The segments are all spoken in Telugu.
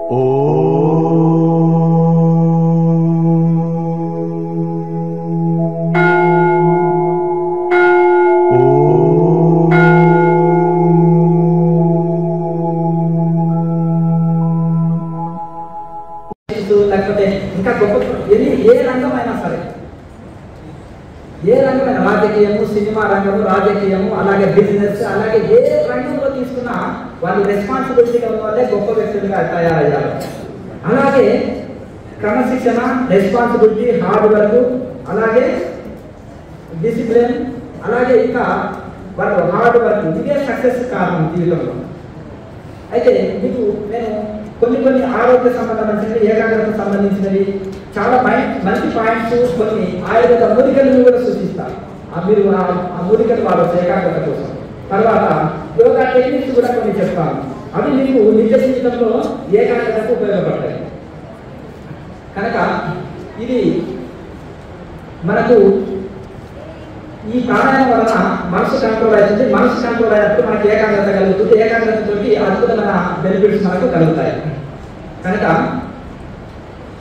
లేకపోతే ఇంకా గొప్ప ఏ రంగమైనా సరే, ఏ రంగమైన రాజకీయము, సినిమా రంగము, రాజకీయము, అలాగే బిజినెస్, అలాగే ఏ రంగంలో తీసుకున్నా వాళ్ళు రెస్పాన్సిబిలిటీగా ఉన్న వాళ్ళే గొప్ప వ్యక్తులుగా తయారయ్యారు. అలాగే క్రమశిక్షణ, రెస్పాన్సిబిలిటీ, హార్డ్ వర్క్, అలాగే డిసిప్లిన్, అలాగే ఇంకా వాళ్ళు హార్డ్ వర్క్, ఇదే సక్సెస్ కారణం జీవితంలో. అయితే మీకు నేను కొన్ని ఆరోగ్య సంబంధించినవి, ఏకాగ్రతకు సంబంధించినవి చాలా మంచి పాయింట్స్, కొన్ని ఆయుర్వేద మూలికలను కూడా సూచిస్తారు. మీరు ఆ మూలికలు వాడవచ్చు ఏకాగ్రత కోసం. తర్వాత యోగా టెక్నిక్స్ కూడా కొన్ని చెప్తాను, అవి మీకు నిజ జీవితంలో ఏకాగ్రతకు ఉపయోగపడతాయి. కనుక ఇది మనకు ఈ ప్రాణాయామం వలన మనసు కంట్రోల్ అవుతుంది. మనసు కంట్రోల్ అయినప్పుడు మనకి ఏకాగ్రత కలుగుతుంది. ఏకాగ్రతతో అద్భుతమైన బెనిఫిట్స్ మనకు కలుగుతాయి. కనుక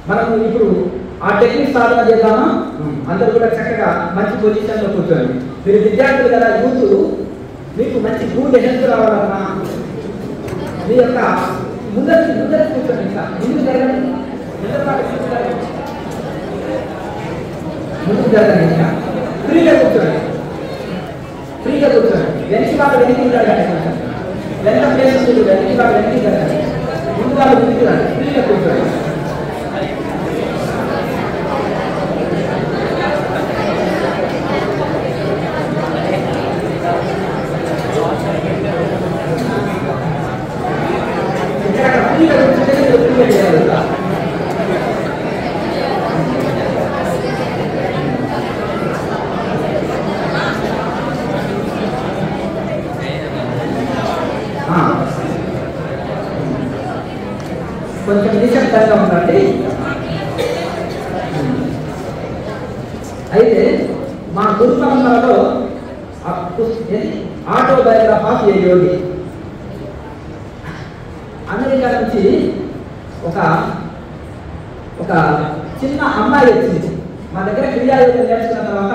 మనము ఇప్పుడు ఆ టెక్నిక్ సాధన చేద్దామా? అందరూ కూడా చక్కగా మంచి పొజిషన్లో కూర్చోండి. మీరు విద్యార్థులు కదా, యూత్, మీకు మంచి గుడ్ హెల్త్ రావాలన్నా మీ యొక్క ముందరికి కూర్చోండి. ఇంకా ముందుకు జరగండి, ముందుకు జరగండి. ఇంకా ఫ్రీగా కూర్చోండి, వెనక్కి బాగా వెనక్కి జరగండి. వెనక ప్లేస్ ఉంది, వెనక్కి బాగా వెనక్కి జరగండి. ముందు వాళ్ళు ముందుకు రండి, ఫ్రీగా కూర్చోండి. కొంచెం నిశ్శబ్దంగా ఉండండి. అయితే మా గురు పరంపరలో autobiography of A Yogi, America నుంచి ఒక చిన్న అమ్మాయి వచ్చింది మా దగ్గర. క్రియాయోగం నేర్చుకున్న తర్వాత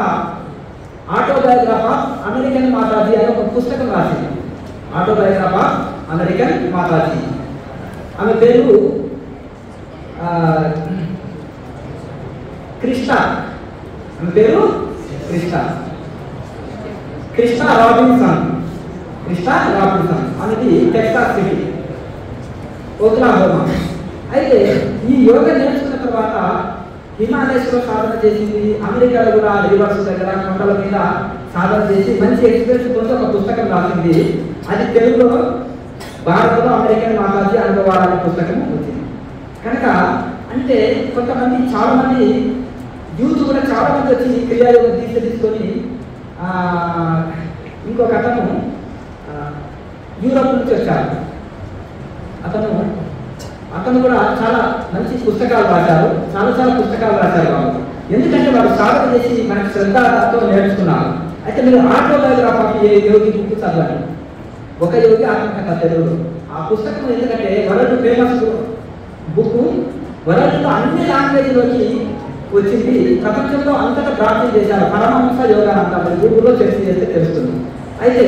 ఆటోబయోగ్రఫీ ఆఫ్ అమెరికన్ మాతాజీ అనే ఒక పుస్తకం రాసింది. Autobiography of American Mataji. ఆమె పేరు క్రిస్టా. ఆమె పేరు క్రిస్టా రాబిన్సన్. అనేది టెక్సాస్ సిటీ, ఓక్లాహోమా. అయితే ఈ యోగా నేర్చుకున్న తర్వాత హిమాలయస్లో సాధన చేసింది. అమెరికాలో కూడా రివర్స్ దగ్గర కొండల మీద సాధన చేసి మంచి ఎక్స్పీరియన్స్ పొంది ఒక పుస్తకం రాసింది. అది తెలుగులో భారత్లో అమెరికన్ మాతాజీ అనుభవాలు అనే పుస్తకం వచ్చింది. కనుక అంటే కొంతమంది, చాలా మంది యూత్ కూడా చాలా మంది వచ్చి క్రియాయోగం తీసుకొని ఇంకొక అతను యూరోప్ నుంచి వచ్చారు. అతను కూడా చాలా మంచి పుస్తకాలు రాశారు, చాలా పుస్తకాలు రాశారు వాళ్ళు. ఎందుకంటే వాళ్ళు సాధన చేసి మనకు శ్రద్ధతో నేర్చుకున్నారు. అయితే మీరు autobiography of A Yogi book చదవండి, ఒక యోగి ఆత్మకథ తెలుగు. ఆ పుస్తకం ఎందుకంటే వరల్డ్ ఫేమస్ బుక్, వరల్డ్లో అన్ని లాంగ్వేజ్లోకి వచ్చింది. ప్రపంచంలో అంతటా ప్రార్థన చేశారు. పరమహంస యోగానంద గూగుల్లో చేసి చేస్తే తెలుస్తుంది. అయితే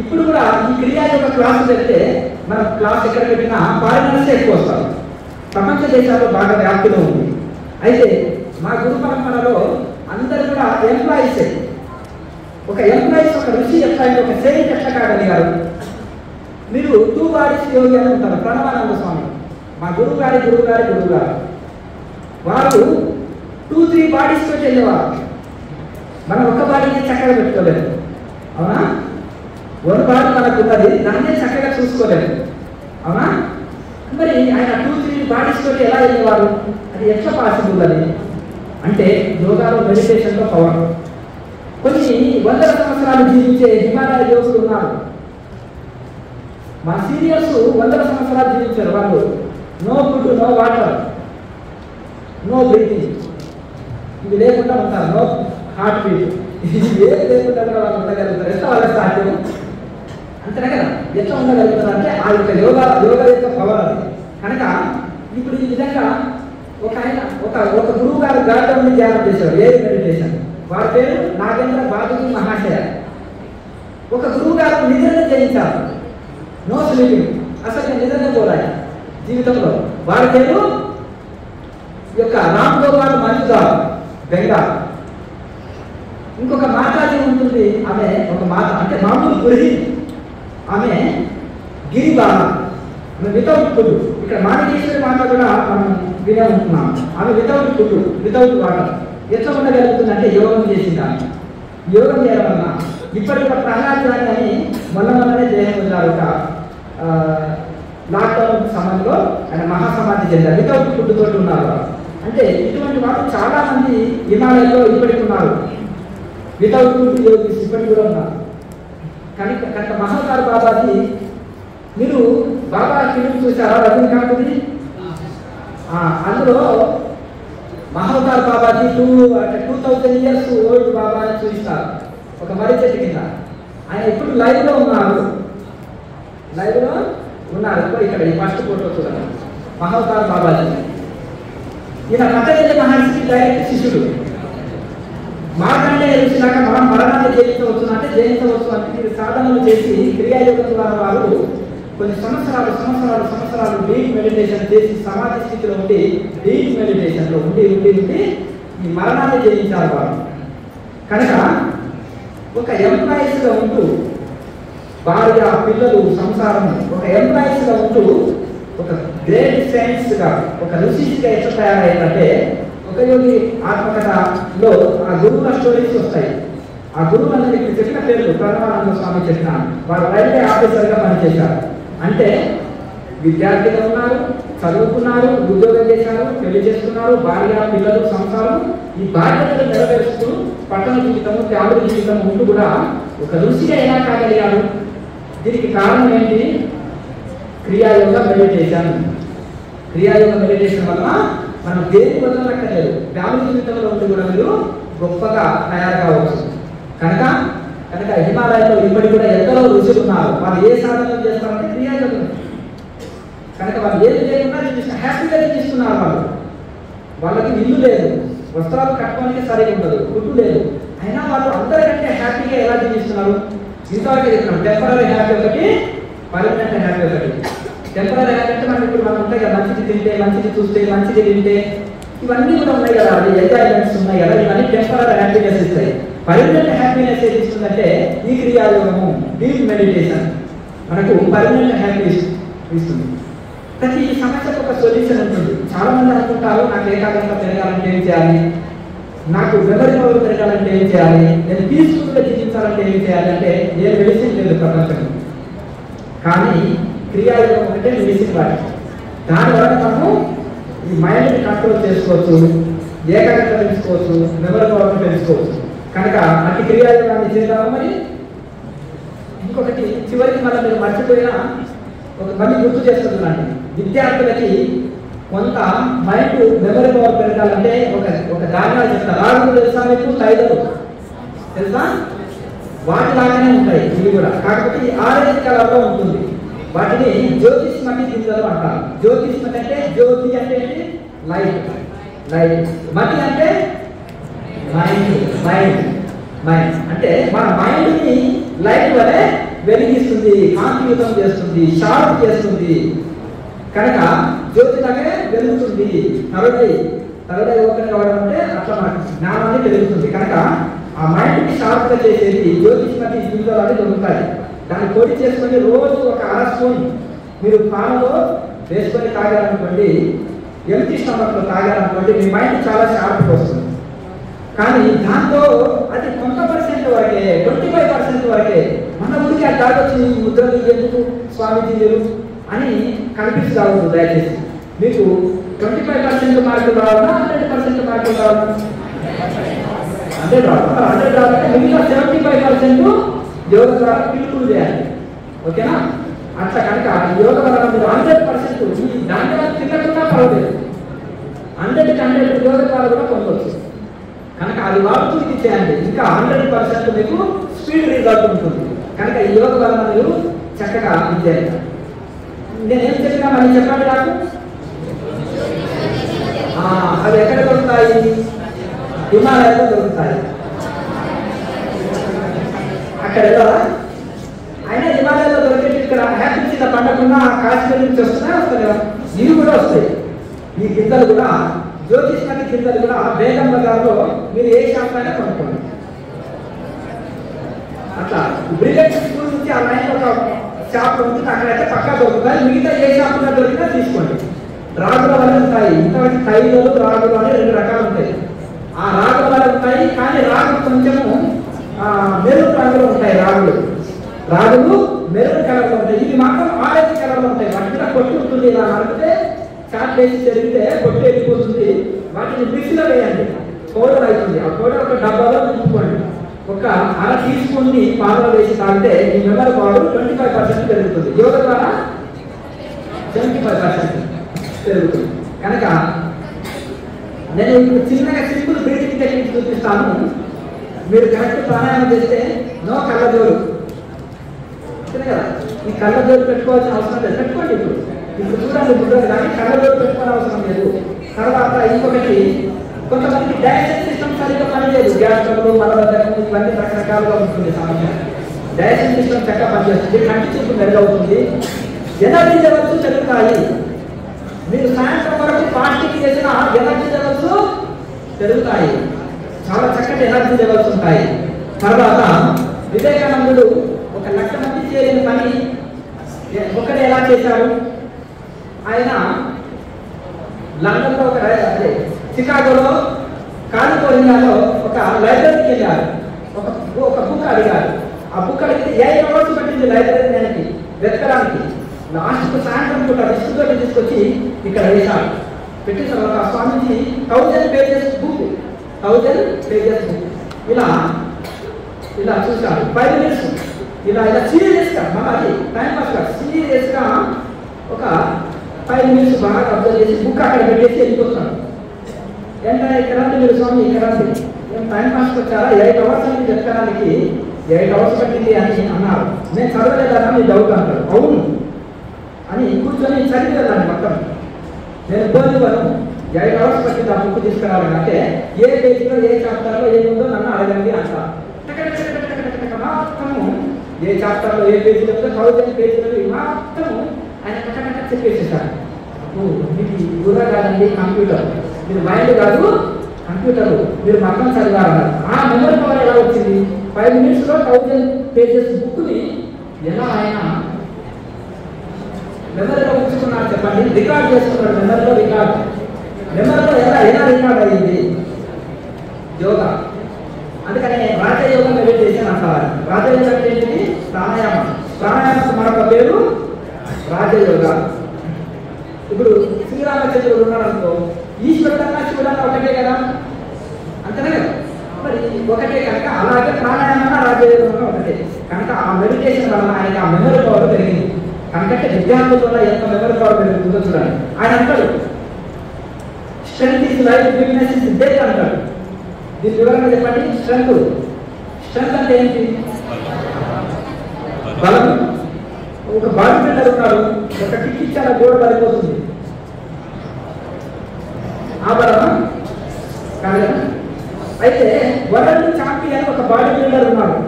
ఇప్పుడు కూడా ఈ క్రియాయోగ క్లాసు పెడితే మన క్లాస్ ఎక్కడ పెట్టినా ఫారినర్స్ ఎక్కువ వస్తారు. ప్రపంచ దేశాల్లో బాగా వ్యాప్తిలో ఉంది. అయితే మా గురు పరంపరలో అందరూ కూడా ఎంప్లాయీసే. ఒక ఎంప్లాయీస్, ఒక ఋషి ఎట్లా, ఒక సేవింగ్ ఎట్లా కాగలిగారు? మీరు 2 బాడీస్ యోగి అని ఉంటారు. ప్రణవానంద స్వామి మా గురువు గారు వారు 2-3 బాడీస్ తోటి వెళ్ళేవారు. మనం ఒక బాడీని చక్కగా పెట్టుకోలేదు, అవునా? 1 బాడీ మనకు ఉన్నది, దాన్నే చక్కగా చూసుకోలేదు, అవునా? మరి ఆయన 2-3 బాడీస్ తోటి ఎలా వెళ్ళేవారు? అది ఎట్లా పాసిబుల్? అది అంటే యోగాలో, మెడిటేషన్లో పవర్. కొన్ని వందల సంవత్సరాలు జీవించే హిమాలయ యోగులు ఉన్నారు. మా సీనియర్స్ వందల సంవత్సరాలు జీవించారు. వాళ్ళు no food, no water, no breathing, ఇవి లేకుండా ఉంటారు. నో హార్ట్ బీట్, ఇది ఏది లేకుండా కూడా వాళ్ళు ఉండగలుగుతారు. ఎట్లా వాళ్ళకి సాధ్యం? అంతేనా కదా? ఎట్లా ఉండగలుగుతారు అంటే ఆ యొక్క యోగా యొక్క పవర్ అది. కనుక ఇప్పుడు ఈ విధంగా ఒక గురువు గారు గార్డెన్ ధ్యానం చేశారు, ఏ మెడిటేషన్, వారి పేరు నాగేంద్ర బాబుజీ మహాశయ. ఒక గురువు గారు నిద్రనే చేయించారు, నో స్లీపింగ్, అసలు నిద్రనే పోరాయి జీవితంలో. వారి పేరు యొక్క రామ్ గోపాల్ మంజుదార్ బెంగాల్. ఇంకొక మాతాజీ ఉంటుంది, ఆమె ఒక మాత అంటే మామూలు గురి, ఆమె గిరిబాల, ఆమె వితౌట్ ఫుడ్. ఇక్కడ మాణికేశ్వరి మాత కూడా మనం వినే ఉంటున్నాం, ఆమె వితౌట్ ఫుడ్, వితౌట్ వాటర్. ఎట్లా ఉండగలుగుతుందంటే యోగం చేసింది. ఆమె యోగం చేయడం వల్ల ఇప్పటి ఒక ప్రహ్లాద్ జాని అని మొన్ననే దేహం ఉన్నారు, ఒక లాక్డౌన్ సమయంలో ఆయన మహాసమాధి చెందారు, వితౌట్ ఫుడ్ తోటి ఉన్నారు. అంటే ఇటువంటి వాళ్ళు చాలా మంది హిమాలయంలో ఇప్పటికి ఉన్నారు, వితౌట్ ఫుడ్ యోగిస్ ఇప్పటికి కూడా ఉన్నారు. కానీ కనుక మహాకార్ బాబాజీ, మీరు బాబా ఫిలిం చూసారా రజనీకాంత్ది? అందులో మహాకార్ బాబాజీ 2000 years ఓల్డ్ బాబా అని చూపిస్తారు ఒక మర్రి చెట్టు కింద. ఆయన ఇప్పుడు లైవ్లో ఉన్నారు, ఇక్కడ ఈ ఫస్ట్ ఫోటో చూడండి, మహాకార్ బాబాజీ. ఈయన పతంజలి మహర్షికి డైరెక్ట్ శిష్యుడు. మార్కండేయ ఋషిలాగా మనం మరణాన్ని జయించవచ్చు అంటే మీరు సాధనలు చేసి క్రియాయోగం ద్వారా వారు కొన్ని సంవత్సరాలు డీప్ మెడిటేషన్ చేసి సమాధి స్థితిలో ఉండి డీప్ మెడిటేషన్లో ఉండి ఈ మరణాన్ని జయించారు వారు. కనుక ఒక ఎంప్లాయీస్గా ఉంటూ భార్య పిల్లలు సంసారం, ఒక ఎంప్లాయీస్గా ఉంటూ ఒక గ్రేట్ సైన్స్గా ఒక ఋషిగా ఎట్లా తయారయ్యిందంటే, ఒక యోగి ఆత్మకథలో ఆ గురువుల స్టోరీస్ వస్తాయి. ఆ గురువులందరూ ఇప్పుడు చెప్పిన పేర్లు ప్రణవానంద స్వామి చెప్పిన వారు రైల్వే ఆఫీసర్గా పనిచేశారు. అంటే విద్యార్థిగా ఉన్నారు, చదువుకున్నారు, ఉద్యోగం చేశారు, పెళ్లి చేసుకున్నారు, భార్య పిల్లలు సంసారం, ఈ బాధ్యతలు నెరవేరుస్తూ పట్టణ జీవితము ఫ్యామిలీ జీవితం ఉంటూ కూడా ఒక ఋషిగా ఎలా కాగలిగారు? దీనికి కారణం ఏంటి? క్రియాయోగ మెడిటేషన్ వల్ల మనం దేని వల్ల అక్కర్లేదు, ఫ్యామిలీ జీవితంలో ఉండి కూడా మీరు గొప్పగా తయారు కావచ్చు. కనుక హిమాలయంలో ఇప్పటికి కూడా ఎందరో ఋషులు ఉన్నారు. వాళ్ళు ఏ సాధన చేస్తారంటే క్రియాయోగం. కనుక వాళ్ళు ఏది లేకుండా హ్యాపీగా జీవిస్తున్నారు. వాళ్ళకి ఇల్లు లేదు, వస్త్రాలు కట్టుకోవడానికి సరిగా ఉండదు, ఫుడ్ లేదు, అయినా వాళ్ళు అందరికంటే హ్యాపీగా ఎలా జీవిస్తున్నారు? ఇంతవరకు చెప్తున్నాం, టెంపరీ హ్యాపీ ఒకటి, పర్మనెంట్ హ్యాపీ ఒకటి. టెంపరీ హ్యాపీ అంటే మనం ఇప్పుడు మనం ఉంటాయి కదా, మంచిది తింటే, మంచిది చూస్తే, మంచిది వింటే, ఇవన్నీ కూడా ఉన్నాయి కదా, అది ఎంజాయ్మెంట్స్ ఉన్నాయి కదా, ఇవన్నీ టెంపరీ హ్యాపీనెస్ ఇస్తాయి. పర్మనెంట్ హ్యాపీనెస్ ఏది ఇస్తుందంటే ఈ క్రియాయోగము, డీప్ మెడిటేషన్ మనకు పర్మనెంట్ హ్యాపీ ఇస్తుంది. ప్రతి సమస్యకు ఒక సొల్యూషన్ ఉంటుంది. చాలా మంది అనుకుంటారు, నాకు ఏకాగ్రత పెరగాలంటే ఏం చేయాలి, నాకు మెమరీ పవర్ పెరగాలంటే ఏం చేయాలి, నేను పీస్ఫుల్గా జీవించాలంటే ఏం చేయాలి అంటే ఏ మెడిసిన్ లేదు ప్రపంచంలో. కానీ క్రియాయోగం అంటే మెడిసిన్ వాటి. దానివల్ల మనము ఈ మైండ్ని కంట్రోల్ చేసుకోవచ్చు, ఏకాగ్రత పెంచుకోవచ్చు, మెమరీ పవర్ని పెంచుకోవచ్చు. కనుక అట్టి క్రియాయోగాన్ని చేద్దాము. మరి ఇంకొకటి చివరికి మనం మీరు మర్చిపోయినా మళ్ళీ గుర్తు చేస్తున్నాను, విద్యార్థులకి కొంత మైండ్ మెమరీ పవర్ పెరగాలంటే ఒక ధాన్యాలు చెప్తారు. రాగులు తెలుసా మీకు? తైదలు తెలుసా? వాటిలాగానే ఉంటాయి ఇవి కూడా, కాకపోతే ఆరెంజ్ కలర్లో ఉంటుంది. వాటిని జ్యోతిష్మతి గింజలు అంటారు. జ్యోతిష్మతి అంటే జ్యోతి అంటే లైట్, మతి అంటే మైండ్ అంటే మన మైండ్ని లైట్ వలె వెలిగిస్తుంది, కాంతియుతం చేస్తుంది, షార్ప్ చేస్తుంది. కనుక జ్యోతిలాగే వెలుగుతుంది. తరుడై ఓపెన్ కావడం అంటే అట్లా మనకు జ్ఞానాన్ని పెరుగుతుంది. కనుక ఆ మైండ్ని షార్ప్గా చేసేది జ్యోతిష్మతి గింజలు దొరుకుతాయి. దాన్ని పొడి చేసుకొని రోజు ఒక అర స్పూన్ మీరు పాలలో వేసుకొని తాగారనుకోండి, ఎంటీ స్టమక్లో తాగారనుకోండి, మీ మైండ్ చాలా షార్ప్గా వస్తుంది. కానీ దాంతో అది కొంత % వరకే, 25% వరకే. మన ఊరికి ఆ తాగొచ్చి ముద్రలు ఎందుకు స్వామీజీలు అని కనిపిస్తూ కావద్దు. దయచేసి మీకు 25% మార్కులు రావాలా, 100% మార్కులు రావాలా? 100 రావాలంటే మిగతా 75% యోగ ద్వారా పిలుపులు చేయాలి. ఓకేనా? అట్లా కనుక యోగ వల్ల మీరు 100% ఈ దాంట్లో తినకుండా పర్వాలేదు, 100 యోగ ద్వారా కూడా పొందవచ్చు. కనుక అది వాడుతూ ఇది చేయండి, ఇంకా 100% మీకు స్పీడ్ రిజల్ట్ ఉంటుంది. కనుక ఈ యోగ వలన మీరు చక్కగా ఇది చేయాలి. నేనేం చెప్పినా మళ్ళీ చెప్పండి నాకు. అవి ఎక్కడ దొరుకుతాయి? హిమాలయాల్లో దొరుకుతాయి. అక్కడ వెళ్ళాలా? అయినా హిమాలయాల్లో దొరికేది ఇక్కడ హ్యాపీ సీత పండకుండా కాశ్మీర్ నుంచి వస్తాయి కదా, ఇవి కూడా వస్తాయి. ఈ గింజలు కూడా జ్యోతిష్మతి గింజలు కూడా బేగం బజార్లో మీరు ఏ షాప్ అయినా కొనుక్కోండి. అట్లా బ్రిలియంట్ స్కూల్ నుంచి ఆ లైన్ ఒక షాప్ ఉంటుంది, అక్కడైతే పక్కా దొరుకుతాయి. మిగతా ఏ షాప్లో దొరికినా తీసుకోండి. రాగుల వల్ల ఉంటాయి, ఇంతవరకు తైలు రాగులు అని 2 రకాలు ఉంటాయి. ఆ రాగుల వల్ల ఉంటాయి, కానీ రాగులు కొంచెము మెరూన్ రంగులో ఉంటాయి. రాగులు మెరూన్ కలర్లో ఉంటాయి. ఇవి మాత్రం ఆరెంజ్ కలర్లో ఉంటాయి. వాటి మీద పొట్టు ఉంటుంది. ఇలా నడిపితే చాట్ వేసి జరిగితే పొట్టు వెళ్ళిపోతుంది. వాటిని మిక్సీలో వేయండి, పౌడర్ అవుతుంది. ఆ పౌడర్ ఒక డబ్బాలో నింపుకోండి. ఒక అర టీ స్పూన్ ని పాలలో వేసి తాగితే ఈ మెమరీ పవర్ 25% పెరుగుతుంది. యోగ ద్వారా 75% పెరుగుతుంది. కనుక నేను ఇప్పుడు చిన్నగా సింపుల్ బ్రీతింగ్ టెక్నిక్ చూపిస్తాను. మీరు కరెక్ట్ ప్రాణాయామం చేస్తే నో కళ్ళజోడు కదా. ఈ కళ్ళజోడు పెట్టుకోవాల్సిన అవసరం లేదు, పెట్టుకోండి. ఇప్పుడు చూడండి బుద్ధుడు, కానీ కళ్ళజోడు పెట్టుకోవాల్సిన అవసరం లేదు. తర్వాత ఇంకొకటి, కొంతమందికి డైజెషన్ సిస్టమ్ సరిగ్గా పనిచేయదు. గ్యాస్ ట్రబుల్, మలబద్ధకం, ఇవన్నీ రకరకాలుగా ఉంటుంది సమస్య. డైజెషన్ సిస్టమ్ చక్కగా పనిచేస్తుంది, కంటి చూపు మెరుగవుతుంది, ఎనర్జీ లెవెల్స్ పెరుగుతాయి. మీరు సాయంత్రం వరకు ఫాస్టింగ్ చేసిన ఎనర్జీ లెవెల్స్ పెరుగుతాయి, చాలా చక్కటి ఎనర్జీ లెవెల్స్ ఉంటాయి. తర్వాత వివేకానందుడు 1,00,000 మంది చేయలేని పని ఒక్కడే ఎలా చేశారు? ఆయన లండన్లో చికాగోలో కాలిఫోర్నియాలో ఒక లైబ్రరీకి వెళ్ళారు. ఒక బుక్ అడిగారు. ఆ బుక్ అడిగితే 8 అవర్స్ పట్టింది లైబ్రరీ వెతకడానికి. లాస్ట్ సాయంత్రం పూట రిస్క్తో తీసుకొచ్చి ఇక్కడ వేశారు. పెట్టిన తర్వాత స్వామిజీ 1000 పేజెస్ బుక్ ఇలా చూశారు. 5 minutes ఇలా సీరియస్గా, అది టైం పాస్గా సీరియస్గా ఒక 5 minutes బాగా అబ్జర్వ్ చేసి బుక్ అక్కడ పెట్టేసి వెళ్ళిపోతున్నాడు. ఏంటంటే ఇక్కడ మీరు స్వామి ఇక్కడ మేము టైం పాస్కి వచ్చారా? 8 అవర్స్ అని చెప్తానికి 8 అవర్స్ పట్టింది అని అన్నారు. నేను చదవలేదన్నా మీ డౌట్ అంటారు. అవును అని కూర్చొని చదివేదాన్ని మొత్తం. నేను బోధివను 8 అవర్స్ పట్టింది ఆ బుక్ తీసుకురావాలని. అంటే ఏ పేజీలో ఏ చాప్టర్లో ఏముందో నన్ను అడగండి అంటారు. మొత్తము ఏ చాప్టర్లో ఏ పేజీలో 1000 పేజీలో మొత్తము ఆయన కట్టకట్ట చెప్పేసేసారు. మీకు కూడా కాదండి కంప్యూటర్, మీరు మైండ్ కాదు కంప్యూటర్, మీరు మొత్తం చదివారన్నారు. ఆ మెమరీ పవర్ ఎలా వచ్చింది? 5 minutesలో 1000 pages బుక్ని ఎలా ఆయన మెమరీలో ఉంచుకున్నారు చెప్పండి? రికార్డ్ చేసుకున్నాడు. మెమరీలో ఎలా రికార్డ్ అయ్యింది? యోగా. అందుకని రాజయోగం మెడిటేషన్ అంటారు. రాజయోగం అంటే ఏంటి? ప్రాణాయామం. ప్రాణాయామం మరొక పేరు రాజయోగ. ఇప్పుడు శ్రీరామచంద్రుడు ఉన్నాడనుకో, ఈశ్వరుడన్నా శివుడన్నా ఒకటే కదా, అంతనే కదా. మరి ఒకటే కనుక అలాగే ప్రాణాయామన్నా రాజయోగం ఒకటే కనుక ఆ మెడిటేషన్ వల్ల ఆయనకి ఆ మెమరీ పవర్ పెరిగింది. కనుకంటే విద్యార్థుల వల్ల ఎంత మెమరీ పవర్ పెరుగుతుందో చూడండి. ఆయన అంటాడు strength is life, weakness is death అంటాడు. దీని వివరంగా చెప్పండి. స్ట్రెంగ్త్ అంటే ఏంటి? బలం. ఒక బాడీ బిల్డర్ ఉన్నాడు, ఒక కిక్ ఇచ్చాడ గోడ పడిపోతుంది. ఆ బలమా కాదు. అయితే వరల్డ్ ఛాంపియన్ ఒక బాడీ బిల్డర్ ఉన్నాడు.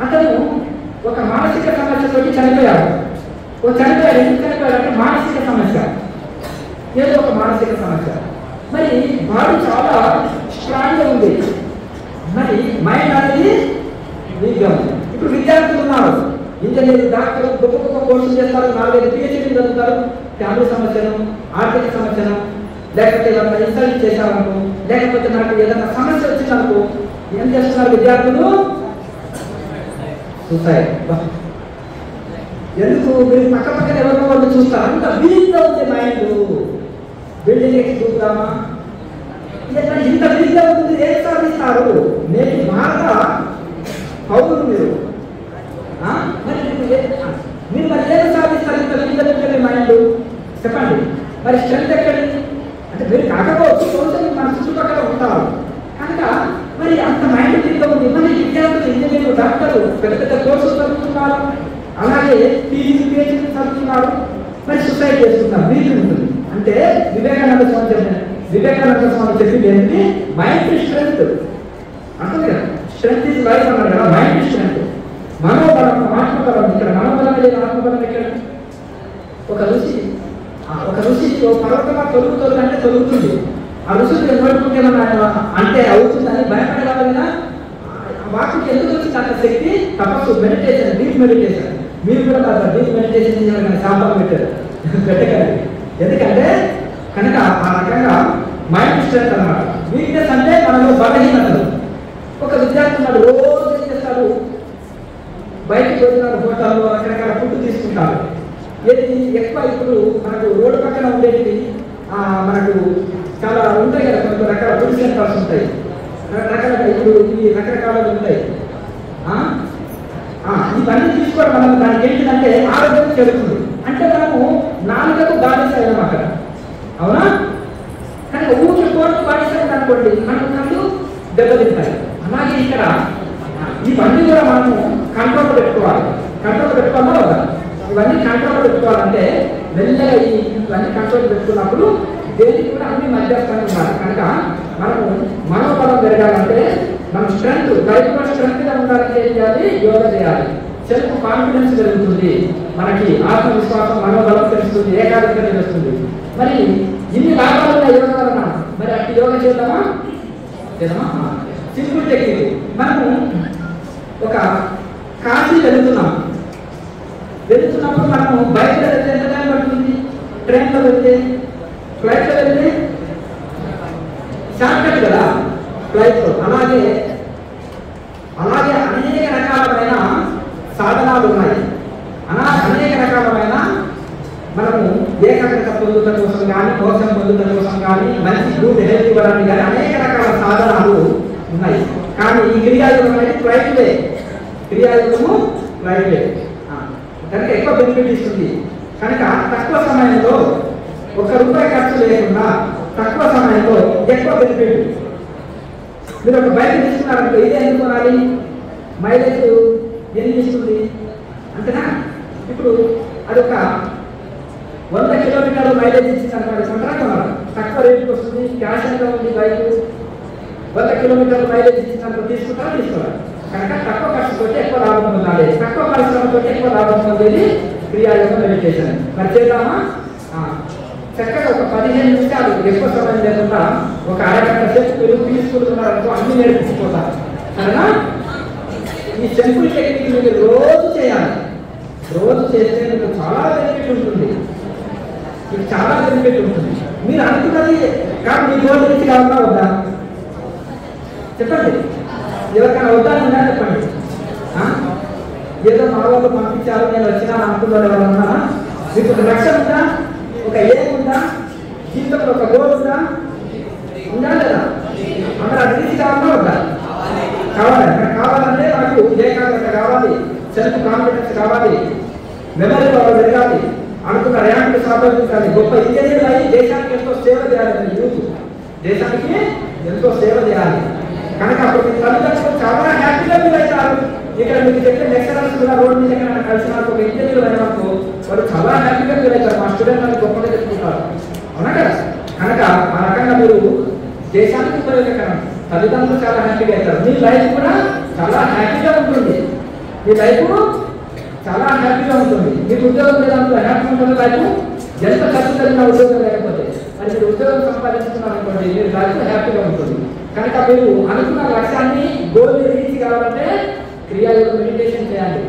అతను ఒక మానసిక సమస్యతో చనిపోయాడు. ఎందుకు చనిపోయాడంటే మానసిక సమస్య, ఏదో ఒక మానసిక సమస్య. మరి బాడీ చాలా స్ట్రాంగ్గా ఉంది, మరి మైండ్ అనేది వీక్గా ఉంది. ఇప్పుడు విద్యార్థులు ఉన్నారు, ఇంజనీర్, డాక్టర్, గొప్ప గొప్ప కోర్సులు చేస్తారు, 4-5 PhD చదువుతారు. ఫ్యామిలీ సమస్యను, ఆర్థిక సమస్యను, లేకపోతే ఏదైనా ఇన్సల్ట్ చేశారనుకో, లేకపోతే నాకు ఏదైనా సమస్య వచ్చిందనుకో, ఏం చేస్తున్నారు విద్యార్థులు? సూసైడ్. ఎందుకు? మీరు పక్కన ఎవరినో వాళ్ళు చూస్తారు, అంత వీక్గా ఉంది మైండ్. బిల్డింగ్ ఎక్కి చూద్దామా? ఇంత వీక్గా ఉంటుంది, ఏం సాధిస్తారు? నేటి భారత పౌరులు మీరు. మరి మీరు మరి ఏం సాధిస్తారు ఇంత వీక్గా మైండ్? చెప్పండి. మరి స్ట్రెంత్ ఎక్కడి? అంటే మీరు కాకపోవచ్చు, కొంచెం మన చుట్టుపక్కల ఉంటారు కనుక మరి అంత మైండ్ వీక్గా ఉంది. మరి విద్యార్థులు, ఇంజనీర్లు, డాక్టర్లు పెద్ద పెద్ద కోర్సులు చదువుతున్నారు, అలాగే పీజీ పిహెచ్డీ చదువుతున్నారు, మరి సూసైడ్ చేసుకుంటారు, వీటి ఉంటుంది. అంటే వివేకానంద స్వామి చెప్పింది ఏంటి? మైండ్ స్ట్రెంత్ అంటుంది కదా, స్ట్రెంత్ ఇస్ లైఫ్ అన్నారు కదా, మైండ్ స్ట్రెంత్. మనోబలం, ఆత్మబలం. ఇక్కడ మనోబలం లేదు, ఆత్మబలం ఇక్కడ. ఒక ఋషి పర్వతంగా తొలుగుతుంది అంటే తొలుగుతుంది. ఆ ఋషులు ఎన్నోడుకుంటే అంటే అవుతుందని భయపడేవాళ్ళు కదా. వాటికి ఎందుకు వచ్చింది అంత శక్తి? తపస్సు, మెడిటేషన్, డీప్ మెడిటేషన్. మీరు కూడా డీప్ మెడిటేషన్ చేయాలని శాంతం పెట్టగలరు. ఎందుకంటే కనుక ఆ రకంగా మైండ్ స్ట్రెంత్ అన్నమాట. వీక్నెస్ అంటే మనలో బలహీనతలు. ఒక విద్యార్థి ఉన్నాడు, రోజు ఏం చేస్తాడు? బయటకు వచ్చిన హోటల్లో రకరకాల ఫుడ్ తీసుకుంటారు. ఏది ఎక్కువ ఇప్పుడు మనకు రోడ్డు పక్కన ఉండేది మనకు చాలా ఉంటాయి కదా, కొన్ని రకాల ఫుడ్ సెంటర్స్ ఉంటాయి, రకరకాల ఇప్పుడు ఇవి రకరకాలు ఉంటాయి. ఇవన్నీ తీసుకోవడం మనం దానికి ఏంటిదంటే ఆరోగ్యం చెడుతుంది. అంటే మనము నాలుగకు బాధిస్తాం అక్కడ, అవునా? కానీ ఊరికి కోర్టు బాధిస్తాం అనుకోండి, మనకు కళ్ళు దెబ్బతింటాయి. అలాగే ఇక్కడ ఇవన్నీ కూడా మనము కంట్రోల్ పెట్టుకోవాలి. కంట్రోల్ పెట్టుకోవాలా కదా? ఇవన్నీ కంట్రోల్ పెట్టుకోవాలంటే మెల్లగా ఇవన్నీ కంట్రోల్ పెట్టుకున్నప్పుడు దేనికి కూడా అన్ని మధ్యస్థంగా ఉండాలి. కనుక మనము మనోబలం పెరగాలంటే మన స్ట్రెంత్, లైఫ్లో స్ట్రెంత్గా ఉండాలంటే ఏం చేయాలి? యోగా చేయాలి. సెల్ఫ్ కాన్ఫిడెన్స్ పెరుగుతుంది, మనకి ఆత్మవిశ్వాసం, మనోబలం పెరుగుతుంది, ఏకాగ్రత తెలుస్తుంది. మరి ఇన్ని లాభాలు ఉన్నాయి యోగా వలన. మరి అట్టి యోగా చేద్దామా? Simple technique. మనము ఒక కాశీ వెళుతున్నప్పుడు మనము బయట వెళ్తే ఎంత టైం పడుతుంది? ట్రైన్లో వెళ్తే, ఫ్లైట్లో వెళ్తే షార్ట్ కట్ కదా ఫ్లైట్లో. అలాగే అనేక రకాలమైన సాధనాలు ఉన్నాయి. అనేక రకాలమైన మనము ఏకాగ్రత పొందుట కోసం కానీ, మోక్షం పొందుట కోసం కానీ, మంచి గుడ్ హెల్త్ ఇవ్వడానికి కానీ అనేక రకాల సాధనాలు ఉన్నాయి. కానీ ఈ క్రియాయోగం అనేది ఫ్లైట్లే. క్రియాయోగము ఫ్లైట్లే కనుక ఎక్కువ బెనిఫిట్ ఇస్తుంది. కనుక తక్కువ సమయంలో ₹1 ఖర్చు లేకుండా తక్కువ సమయంలో ఎక్కువ బెనిఫిట్. మీరు ఒక బైక్ తీసుకున్నారంటే ఇదే అనుకోవాలి, మైలేజ్ ఎన్ని ఇస్తుంది అంతేనా? ఇప్పుడు అదొక 100 కిలోమీటర్లు మైలేజ్ ఇచ్చింది అనుకోండి, కొనాలి, తక్కువ రేటుకి వస్తుంది. క్యాష్ ఎంత ఉంది బైక్? 100 కిలోమీటర్లు మైలేజ్ ఇచ్చినప్పుడు తీసుకోవాలి. కనుక తక్కువ ఖర్చుతో ఎక్కువ లాభం పొందాలి, తక్కువ పరిశ్రమతో ఎక్కువ లాభం పొందేది క్రియాయోగం, మెడిటేషన్. మరి చేద్దామా? చక్కగా ఒక 15 నిమిషాలు, ఎక్కువ సమయం లేకుండా ఒక అరగంట సేపు మీరు తీసుకుంటున్నారనుకో అన్ని నేర్పించిపోతారు. సరేనా? ఈ సింపుల్ టెక్నిక్ మీరు రోజు చేయాలి. రోజు చేస్తే మీకు చాలా బెనిఫిట్ ఉంటుంది. మీరు అనుకున్నది కానీ మీ గోల్ నుంచి కావాలా వద్దా చెప్పండి. ఎవరికైనా వద్దా చెప్పండి. ఏదో మా వాళ్ళు పంపించారు, నేను వచ్చినా అనుకున్నాను ఎవరన్నా. మీకు ఒక లక్ష్యం ఉందా? ఒక ఏం ఉందా? జీవితంలో ఒక గోల్ ఉందా? లేదా? అందరూ అది నుంచి కావాలా వద్దా? కావాలంటే నాకు ఏకాగ్రత కావాలి, సెల్ఫ్ కాన్ఫిడెన్స్ కావాలి, మెమరీ పవర్ పెరగాలి, అనుకున్న ర్యాంకులు సాధించాలి, గొప్ప ఇంజనీర్లు అయ్యి దేశానికి ఎంతో సేవ చేయాలి. యూత్ దేశానికి ఎంతో సేవ చేయాలి. కనుక అప్పుడు మీ తల్లిదండ్రులు చాలా హ్యాపీగా ఫీల్ అవుతారు. ఇక్కడ మీకు చెప్పే లెక్చరర్స్ కూడా రోడ్డు మీద ఎక్కడ కలిసిన ఒక ఇంజనీర్ అయినప్పుడు వారు చాలా హ్యాపీగా ఫీల్ అవుతారు. మా స్టూడెంట్ అని గొప్పగా చెప్పుకుంటారు, అవునా కదా? కనుక ఆ రకంగా మీరు దేశానికి ఉపయోగకరం, తల్లిదండ్రులు చాలా హ్యాపీగా అవుతారు. మీ లైఫ్ కూడా చాలా హ్యాపీగా ఉంటుంది. మీకు ఉద్యోగం లేదంటే హ్యాపీ ఉంటుంది లైఫ్. ఎంత ఖర్చు కలిగిన ఉద్యోగం లేకపోతే మరి మీరు ఉద్యోగం సంపాదించుకున్నారనుకోండి, మీరు లైఫ్ హ్యాపీగా ఉంటుంది. కనుక మీరు అనుకున్న లక్ష్యాన్ని, గోల్ని రీచ్ కావాలంటే క్రియాయోగ మెడిటేషన్ చేయాలి.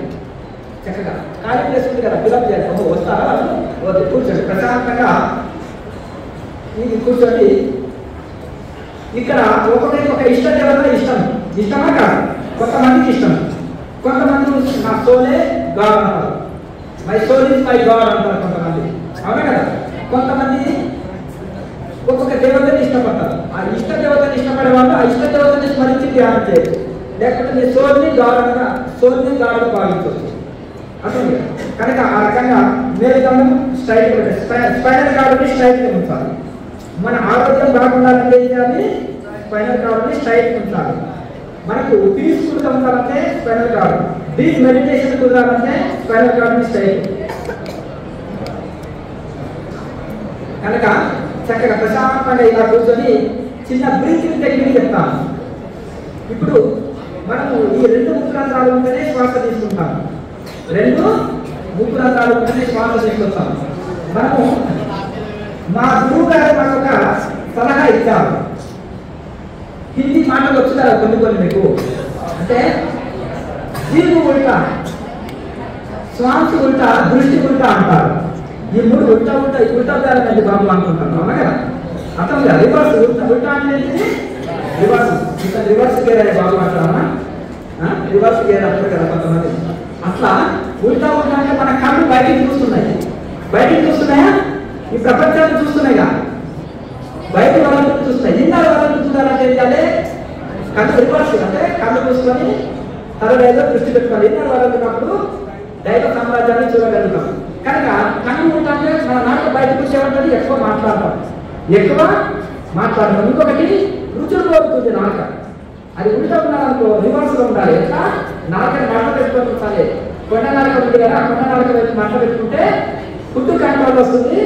చక్కగా ఖాళీ ప్లేస్ ఉంది కదా, ఫిలప్ చేయాలి. వస్తారా? కూర్చోండి ప్రశాంతంగా. ఇది కూర్చోండి. ఇక్కడ ఒకరికి ఒక ఇష్ట దేవత ఇష్టమా కాదు? కొంతమందికి ఇష్టం, కొంతమంది నా సోలే గాడ్ అంటారు, my soul is my God అంటారు కొంతమంది, అవునా కదా? కొంతమంది ఒక్కొక్క దేవతని ఇష్టపడతారు. ఆ ఇష్ట దేవతని ఇష్టపడే వాళ్ళు ఆ ఇష్ట దేవతని స్మరించి ధ్యానం చేయొచ్చు. లేకపోతే మీ సోల్ని గాడ్గా భావించవచ్చు. అసలు కనుక ఆ రకంగా మేలుగమనం స్ట్రైట్ స్పైనల్ కార్డ్ని స్ట్రైట్గా ఉంచాలి. మన ఆరోగ్యం బాగుండాలంటే ఏం చేయాలి? స్పైనల్ కార్డ్ని స్ట్రైట్గా ఉంచాలి. మనకు పీస్ఫుల్గా ఉండాలంటే స్పైనల్ కార్డ్, డీప్ మెడిటేషన్ కుదరాలంటే స్పైనల్ కార్డ్ స్ట్రైట్. కనుక చక్కగా ప్రశాంతంగా ఇలా కూర్చొని చిన్న బ్రీతింగ్ టెక్నిక్ చెప్తాను. ఇప్పుడు మనము ఈ 2 ముక్కు రంధ్రాలు ఉంటేనే శ్వాస తీసుకుంటాం. 2 ముక్కు రంధ్రాలు ఉంటేనే శ్వాస తీసుకొస్తాం. మనము మా గురువు గారు మాకు ఒక సలహా ఇచ్చారు. హిందీ మాటలు వచ్చుతారు కొన్ని మీకు. అంటే జీవు ఉల్టా, శ్వాస ఉల్టా, దృష్టి ఉల్టా అంటారు. ఈ 3 ఉల్టా ఉల్టానండి బాబు అనుకుంటాను. అవునా కదా? అర్థం కదా? రివర్స్ ఉల్టా అంటే రివర్స్. ఇంకా రివర్స్ గేర్ అయ్యే బాబు అంటారా? రివర్స్ గేర్ అంటారు కదా కొంతమంది. అట్లా ఉల్టా అంటే మన కళ్ళు బయటికి చూస్తున్నాయా? ఈ ప్రపంచాన్ని చూస్తున్నాయిగా, బయట వాళ్ళని చూస్తున్నాయి. ఇన్నాళ్ళ వాళ్ళని చూడాలంటే ఏంటంటే కళ్ళు రివర్స్, అంటే కళ్ళు చూసుకొని తరగతిలో దృష్టి పెట్టుకోవాలి. ఇన్నాళ్ళ వాళ్ళకున్నప్పుడు దైవ సామ్రాజ్యాన్ని చూడగలుగుతాం. కనుక కళ్ళు ఉంటే మన నాన్న బయటకు వచ్చేవాళ్ళని ఎక్కువ మాట్లాడతాం. ఇంకొకటి రుచులు కోరుతుంది నాలుక. అది ఉల్టా ఉన్నారనుకో రివర్స్ లో ఉండాలి. ఎట్లా నాలుకని మంట పెట్టుకొని ఉండాలి. కొండ నాలుక ఉంది కదా, కొండ నాలుక వైపు మంట పెట్టుకుంటే ఫుడ్ కంట్రోల్ వస్తుంది,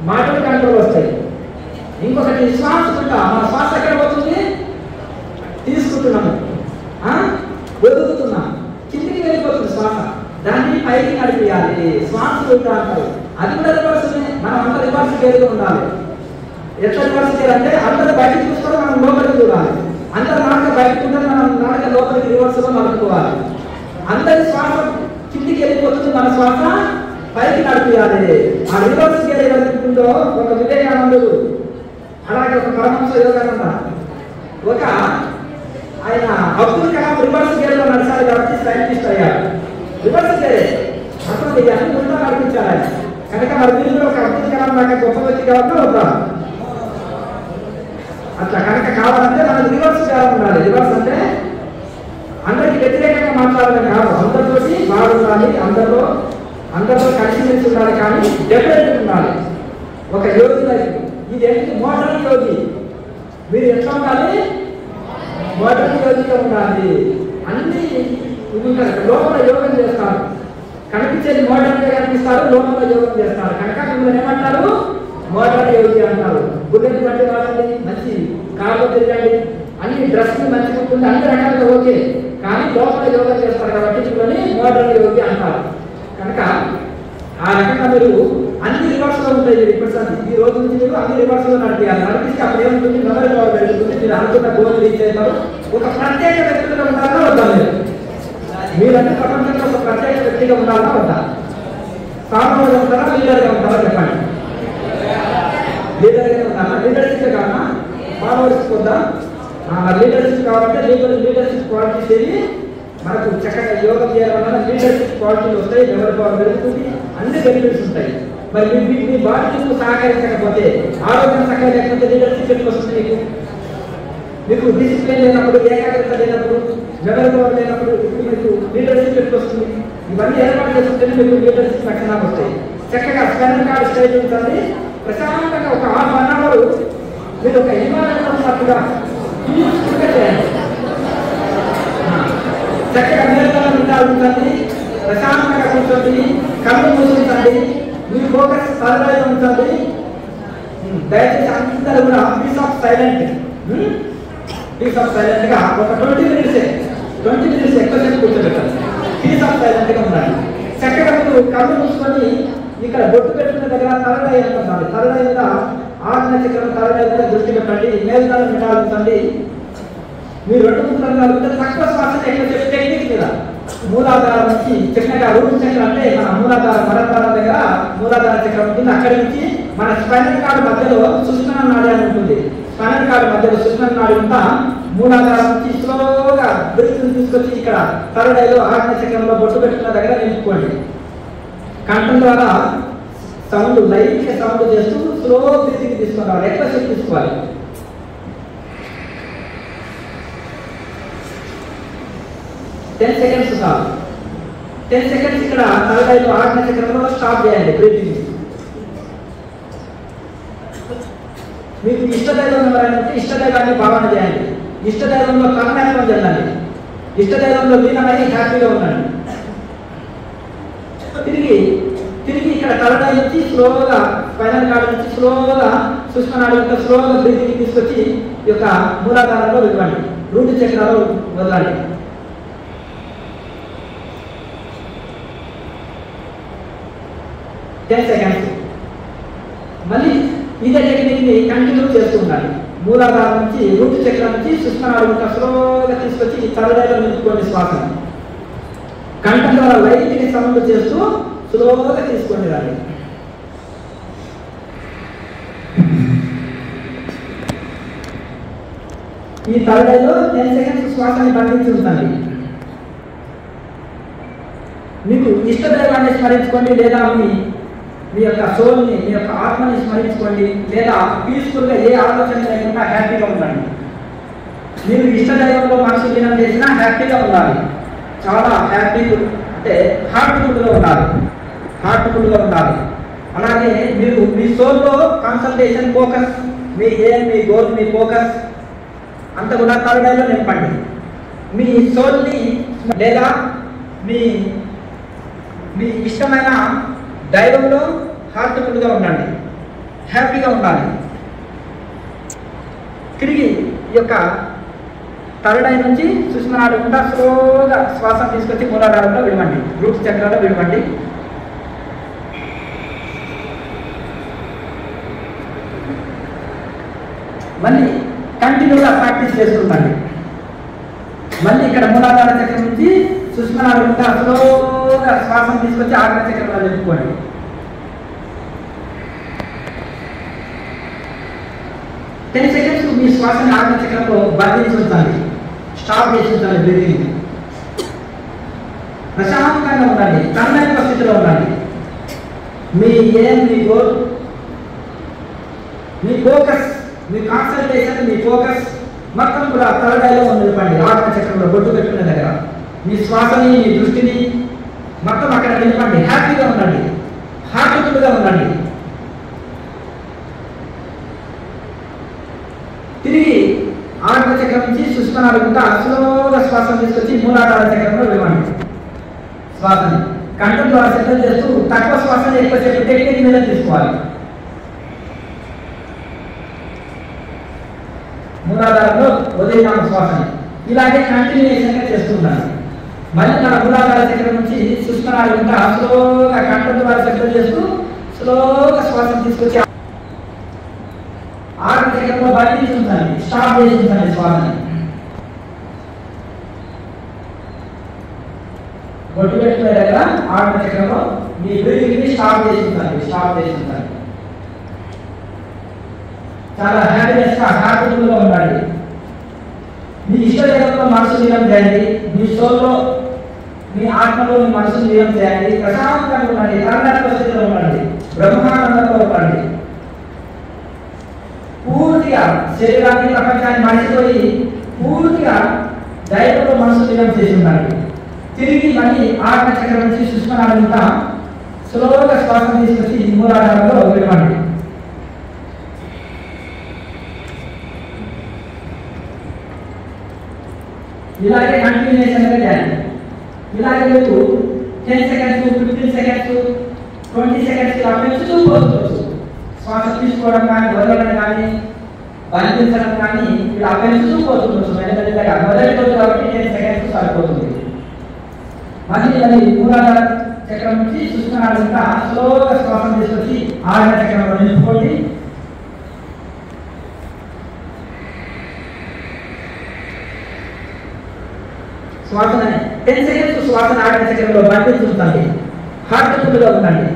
మాటలు కంట్రోల్ వస్తాయి. ఇంకొకటి శ్వాస ఉంటా, మన శ్వాస ఎక్కడ పోతుంది? తీసుకుంటున్నాము, వదులుతున్నాం, కిందికి వెళ్ళిపోతుంది శ్వాస. దాన్ని పైకి నడిపియాలి, శ్వాస ఉంటా అంటారు. అది కూడా రివర్స్. మనం అంత రివర్స్ గేర్గా ఉండాలి. ఎట్లా రివర్స్ చేయాలంటే అందరూ బయటకు చూసుకోవాలి, మనం లోపలికి చూడాలి. అందరు నాటక బయటకు ఉంటే మనం నాటక లోపలికి రివర్స్ లో నడుపుకోవాలి. అందరి శ్వాస కిందికి వెళ్ళిపోతుంది, మన శ్వాస పైకి నడిపియాలి. ఆ రివర్స్ గేర్ ఏదైతుందో ఒక వివేకానందుడు, అలాగే ఒక పరమహంస యోగానంద, ఒక ఆయన అబ్దుల్ కలాం రివర్స్ గేర్ లో నడిచారు కాబట్టి సైంటిస్ట్ అయ్యారు. రివర్స్ గేర్ అప్పుడు అన్ని ముందు నడిపించాలి ఆయన. కనుక మరి మీరు ఒక అబ్దుల్ కలాం లాగా గొప్ప వ్యక్తి కావాలంటే వద్దా? అట్లా కనుక కావాలంటే మనకు రివర్స్ చేయాలి ఉండాలి. రివర్స్ అంటే అందరికి వ్యతిరేకంగా మాట్లాడాలని కాదు, అందరితోటి బాగుండాలి, అందరితో కలిసిమెలిసి ఉండాలి, కానీ డెఫినెట్ ఉండాలి. ఒక యోగి లైఫ్ ఇది ఏంటి? మోడర్న్ యోగి. మీరు ఎట్లా ఉండాలి? మోడర్న్ యోగిగా ఉండాలి. అన్ని లోపల యోగం చేస్తారు, కనిపించేది మోడర్న్ గా కనిపిస్తారు, లోపల యోగం చేస్తారు. కనుక మిమ్మల్ని ఏమంటారు? మోడర్న్ యోగి అంటారు. బుల్లెట్ బట్టి వాడండి, మంచి కార్లో తిరగండి, అన్ని డ్రెస్ మంచి ఉంటుంది, అన్ని రకాలుగా ఓకే, కానీ లోపల యోగం చేస్తారు కాబట్టి మిమ్మల్ని మోడర్న్ యోగి అంటారు. కనుక ఆ రకంగా మీరు అన్ని రివర్స్ లో ఉంటాయి. ఈ రోజు నుంచి మీరు అన్ని రివర్స్ లో నడిపియాలి. నడిపిస్తే అప్పుడు ఏముంటుంది? మెమరీ పవర్ పెరుగుతుంది, మీరు అనుకున్న గోల్ రీచ్ అవుతారు. ఒక ప్రత్యేక వ్యక్తిగా ఉండాలా వద్దా? మీరంటే ప్రపంచంలో ఒక ప్రత్యేక వ్యక్తిగా ఉండాలా వద్దా? సామాన్యులుగా ఉంటారా, లీడర్గా ఉంటారా? చెప్పండి. లీడర్గానే ఉండాలా? లీడర్షిప్ కావాలా? ఫాలోవర్షిప్ వద్దా? లీడర్షిప్ కావాలంటే లీడర్షిప్ క్వాలిటీస్ ఏవి మనకు చక్కగా యోగం చేయడం వల్ల లీడర్షిప్ క్వాలిటీలు వస్తాయి, మెమరీ పవర్ పెరుగుతుంది, అన్ని బెనిఫిట్స్ ఉంటాయి. మరి మీ బాడీకి సహకరించకపోతే, ఆరోగ్యం చక్కగా లేకపోతే లీడర్షిప్ ఎట్లా వస్తుంది? మీకు డిసిప్లిన్ లేనప్పుడు, ఏకాగ్రత లేనప్పుడు, మెమరీ పవర్ లేనప్పుడు మీకు లీడర్షిప్ ఎట్లా వస్తుంది? ఇవన్నీ ఏర్పాటు చేసుకుంటే మీకు లీడర్షిప్ లక్షణాలు వస్తాయి. చక్కగా స్పైనల్ కార్డ్ స్ట్రైట్ ఉంటుంది, ప్రశాంతంగా ఒక 1 అవర్ మీరు ఒక హిమాలయంలో ఉన్నట్టుగా పీస్ఫుల్గా చేయండి. చక్కగా నిరంతరం ఉండాలి, ప్రశాంతంగా కూర్చోండి, కళ్ళు మూసుంచండి, మీ ఫోకస్ సరదాగా ఉంటుంది. దయచేసి అందరూ కూడా పీస్ ఆఫ్ సైలెంట్ గా ఒక 20 మినిట్స్ ఎక్కువసేపు కూర్చోబెట్టాలి. పీస్ ఆఫ్ సైలెంట్ గా ఉండాలి. చక్కగా మీరు కళ్ళు మూసుకొని ఇక్కడ బొట్టు పెట్టుకున్న దగ్గర తరడాయి అంటున్నారు. తరడాయి మీద ఆజ్ఞ చక్రం తరడాయి మీద దృష్టి పెట్టండి, మేల్దానం పెట్టాలి. మీరు 2 ముక్కలు తక్కువ శ్వాస ఎక్కువ టెక్నిక్ మీద మూలాధారం నుంచి చక్కగా రూట్ చక్రం, అంటే మన మూలాధారం మరద్వారం దగ్గర మూలాధార చక్రం ఉంటుంది. అక్కడి నుంచి మన స్పైనల్ కార్డ్ మధ్యలో సుష్మణ నాడి అని ఉంటుంది. స్పైనల్ కార్డ్ మధ్యలో సుష్మణ నాడి ఉంటా, మూలాధారం నుంచి స్లోగా బ్రీత్ని తీసుకొచ్చి ఇక్కడ తరడాయిలో ఆజ్ఞ చక్రంలో బొట్టు పెట్టుకున్న దగ్గర నిలుపుకోండి. కంఠం ద్వారా సౌండ్ లైట్ సౌండ్ చేస్తూ స్లో బ్రీతింగ్ తీసుకోవాలి, ఎక్కువ సేపు తీసుకోవాలి. 10 సెకండ్స్ చాలు. 10 సెకండ్స్ ఇక్కడ తలకాయలో ఆజ్ఞ చక్రంలో స్టాప్ చేయండి బ్రీతింగ్. మీకు ఇష్టదైవం ఎవరైనా ఉంటే ఇష్టదైవాన్ని భావన చేయండి. ఇష్టదైవంలో కర్ణాటకం చెందండి. ఇష్టదైవంలో లీనమై హ్యాపీగా ఉండండి. తిరిగి తిరిగి ఇక్కడ తలనాడి నుంచి స్లోగా స్పైనల్ కార్డ్ నుంచి స్లోగా సూక్ష్మనాడి యొక్క స్లోగా బ్రీతింగ్ తీసుకొచ్చి ఈ యొక్క మూలాధారంలో ఇవ్వండి. రూట్ చక్రాలు వదలండి. సెకండ్స్. మళ్ళీ ఇదే టెక్నిక్ని కంటిన్యూ చేస్తూ ఉండాలి. మూలాధారం నుంచి రూట్ చక్రం నుంచి సూక్ష్మనాడి యొక్క స్లోగా తీసుకొచ్చి తలనాడిలో నిలుపుకోండి. శ్వాసను కంఠం ద్వారా లైట్ని సౌండ్ చేస్తూ స్లోగా తీసుకోండి. రాలి ఈ తలడైలో 10 సెకండ్స్ శ్వాసని బంధించి ఉంచండి. మీకు ఇష్టదైవాన్ని స్మరించుకోండి, లేదా మీ యొక్క సోల్ని, మీ యొక్క ఆత్మని స్మరించుకోండి, లేదా పీస్ఫుల్గా ఏ ఆలోచన లేకుండా హ్యాపీగా ఉండండి. మీరు ఇష్టదైవంలో మనసు లీనం చేసినా హ్యాపీగా ఉండాలి. చాలా హ్యాపీ అంటే హార్ట్ఫుల్గా ఉండాలి. హార్ట్ఫుల్గా ఉండాలి. అలాగే మీరు మీ సోల్లో కాన్సన్ట్రేషన్, ఫోకస్, మీ ఏం, మీ గోల్, మీ ఫోకస్ అంతా కూడా తలడైలో నింపండి. మీ సోల్ని లేదా మీ మీ ఇష్టమైన దైవంలో హార్ట్ఫుల్గా ఉండండి, హ్యాపీగా ఉండాలి. తిరిగి ఈ యొక్క తలడై నుంచి సూక్ష్మనాడకుండా స్లోగా శ్వాస తీసుకొచ్చి మూలాధారంలో విడవండి. రూట్ చక్రాల్లో విడవండి. మళ్ళీ కంటిన్యూగా ప్రాక్టీస్ చేస్తుందండి. మళ్ళీ ఇక్కడ మూలాధార చక్రం నుంచి సూక్ష్మనాడకుండా స్లోగా శ్వాసం తీసుకొచ్చి ఆజ్ఞ చక్రంలో నిలుపుకోండి. టెన్ సెకండ్స్ మీ శ్వాసని ఆజ్ఞ చక్రంలో బంధించి ఉంచాలి. స్టాప్ చేసి ఉంచాలి. బ్రీతింగ్ ప్రశాంతంగా ఉండండి. తన్మయ పరిస్థితిలో ఉండండి. మీ ఏం, మీ గోల్, మీ ఫోకస్, మీ కాన్సన్ట్రేషన్, మీ ఫోకస్ మొత్తం కూడా తలడైలో నిలపండి. ఆజ్ఞ చక్రంలో బొట్టు పెట్టుకునే దగ్గర మీ శ్వాసని, మీ దృష్టిని మొత్తం అక్కడ నిలపండి. హ్యాపీగా ఉండండి, హార్ట్ఫుల్గా ఉండండి. తిరిగి ఆజ్ఞ చక్రం నుంచి సూక్ష్మనాడుకుంటా స్లోగా శ్వాసం తీసుకొచ్చి మూలాధార చక్రంలో విడవండి. శ్వాసని కంఠం ద్వారా శబ్దం చేస్తూ తక్కువ శ్వాసని ఎక్కువసేపు టెక్నిక్ మీద తీసుకోవాలి. మూలాధారంలో వదిలినాము శ్వాసని. ఇలాగే కంటిన్యూషన్గా చేస్తుంటాను. మళ్ళీ మన మూలాధార చక్రం నుంచి సూక్ష్మనాడుకుంటా స్లోగా కంఠం ద్వారా శబ్దం చేస్తూ స్లోగా శ్వాసం తీసుకొచ్చి ఆజ్ఞ చక్రంలో బంధించి ఉంచండి. స్టాప్ చేసి ఉంచండి శ్వాసని. బొట్టు పెట్టుకునే దగ్గర ఆజ్ఞ చక్రంలో మీ బ్రీతింగ్ని స్టాప్ చేసి ఉంచండి. స్టాప్ చేసి ఉంచండి. చాలా హ్యాపీనెస్గా హార్ట్ఫుల్గా ఉండండి. మీ ఇష్టదైవంలో మనసు లీనం చేయండి. మీ సోల్లో, మీ ఆత్మలో మీ మనసును లీనం చేయండి. ప్రశాంతంగా ఉండండి. తలనాటి పరిస్థితిలో ఉండండి. బ్రహ్మానందంలో ఉండండి. పూర్తిగా శరీరాన్ని, ప్రపంచాన్ని మర్చిపోయి పూర్తిగా దైవంలో మనసు లీనం చేసి ఉండండి. తిరిగి మళ్ళీ ఆజ్ఞ చక్రం నుంచి సూక్ష్మనాడంతా స్లోగా శ్వాసం తీసుకొచ్చి మూలాధారంలో విడవండి. ఇలాగే కంటిన్యూషన్గా చేయండి. ఇలాగే మీకు 10 సెకండ్స్, 15 సెకండ్స్, 20 సెకండ్స్ ఇలా పెంచుతూ పోవచ్చు. శ్వాస తీసుకోవడం కానీ, వదలడం కానీ, బంధించడం కానీ ఇలా పెంచుతూ పోతుండొచ్చు. మెల్లమెల్లగా మొదటి రోజు కాబట్టి 10 సెకండ్స్ సరిపోతుంది. మళ్ళీ మూలాధార చక్రం నుంచి సూక్ష్మనాడంతా స్లోగా శ్వాసం తీసుకొచ్చి ఆజ్ఞ చక్రంలో నిలుపుకోండి. శ్వాస 10 సెకండ్స్ శ్వాసను ఆజ్ఞ చక్రంలో బంధించి ఉంచండి. హార్ట్ఫుల్గా ఉండండి,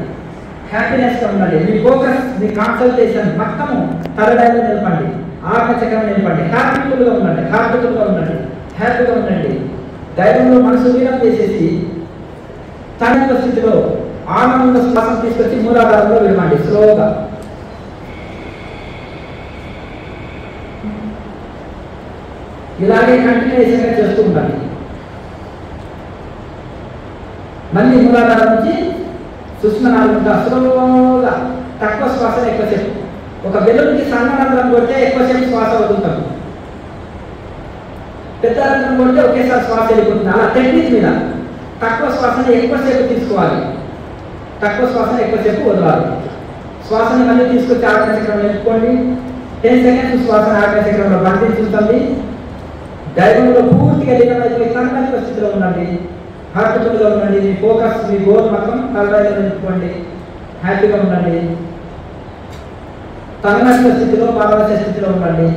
హ్యాపీనెస్గా ఉండండి. మీ ఫోకస్, మీ కాన్సన్ట్రేషన్ మొత్తము తలడైలో నిలపండి. ఆజ్ఞ చక్రం నిలపండి. హ్యాపీఫుల్గా ఉండండి, హార్ట్ఫుల్గా ఉండండి, హ్యాపీగా ఉండండి. దైవంలో మనసు లీనం చేసేసి తన స్థితిలో ఆనందంగా శ్వాసం తీసుకొచ్చి మూలాధారంలో విడమండి. స్లోగా ఇలాగే కంటిన్యూషన్గా చేస్తూ ఉండండి. మళ్ళీ మూలాధారం నుంచి సూక్ష్మనాడుకుంటా స్లోగా తక్కువ శ్వాస ఎక్కువసేపు. ఒక బెలూన్కి సన్ననందరం కొడితే ఎక్కువసేపు శ్వాస వదులుతాం. పెద్ద రంధ్రం కొడితే ఒకేసారి శ్వాస వెళ్ళిపోతుంది. అలా టెక్నిక్ మీద తక్కువ శ్వాసని ఎక్కువసేపు తీసుకోవాలి, తక్కువ శ్వాసని ఎక్కువసేపు వదలాలి. శ్వాసని మళ్ళీ తీసుకొచ్చి ఆజ్ఞా చక్రంలో నిలుపుకోండి. 10 సెకండ్స్ శ్వాసను ఆజ్ఞా చక్రంలో బంధించుంటుంది. డైవంలో పూర్తిగా లీనమైపోయి తన్మయ స్థితిలో ఉండండి. హార్ట్ఫుల్గా ఉండండి. మీ ఫోకస్, మీ గోల్ మొత్తం తలరాయిలో నిలుపుకోండి. హ్యాపీగా ఉండండి. తన్మయ స్థితిలో, పారవశ్య స్థితిలో ఉండండి.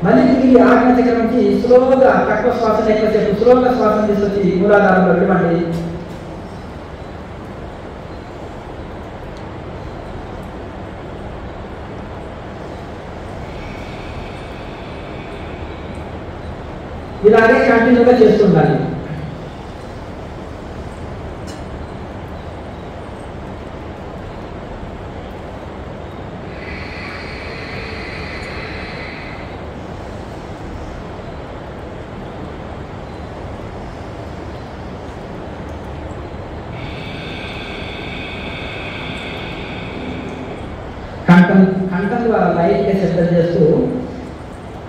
మళ్ళీ తిరిగి ఆజ్ఞా చక్రం నుంచి స్లోగా తక్కువ శ్వాసను ఎక్కువసేపు స్లోగా శ్వాసను తీసుకొచ్చి మూలాధారంలో విడవండి. ఇలాగే కంటిన్యూగా చేస్తుండాలి. కంఠం ద్వారా లైట్గా శబ్దం చేస్తూ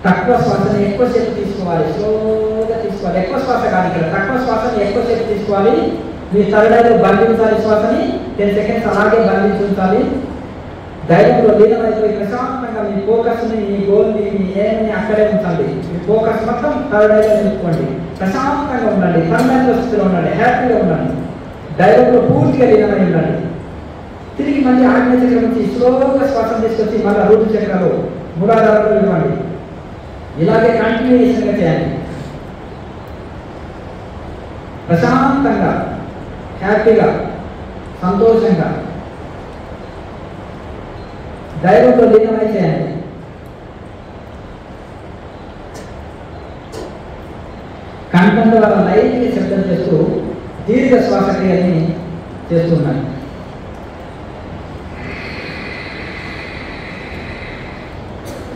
తక్కువ శ్వాసను ఎక్కువసేపు తీసుకోవాలి, స్లోగా తీసుకోవాలి. ఎక్కువ శ్వాస కాదు ఇక్కడ, తక్కువ శ్వాసని ఎక్కువసేపు తీసుకోవాలి. మీ తలడైలో బంధించాలి శ్వాసని. 10 సెకండ్స్ అలాగే బంధించాలి. ధైర్యంలో లీనమైపోయి ప్రశాంతంగా మీ ఫోకస్ని, మీ గోల్ని, మీ ఏమి అక్కడే ఉంచండి. మీ ఫోకస్ మొత్తం తలడైలో నిలుపుకోండి. ప్రశాంతంగా ఉండండి, తన్మయ స్థితిలో ఉండండి, హ్యాపీగా ఉండండి. ధైర్యంలో పూర్తిగా లీనమై ఉండండి. తిరిగి మళ్ళీ ఆజ్ఞా చక్రం నుంచి స్లోగా శ్వాసం తీసుకొచ్చి మళ్ళీ రూటు చక్రాలు మూలాధారంలో ఇవ్వండి. ఇలాగే కంటిన్యూషన్గా చేయాలి. ప్రశాంతంగా, హ్యాపీగా, సంతోషంగా, ధైర్యంతో లీనమై చేయండి. కంఠం ద్వారా లైట్గా శబ్దం చేస్తూ దీర్ఘ శ్వాసక్రియని చేస్తున్నాను.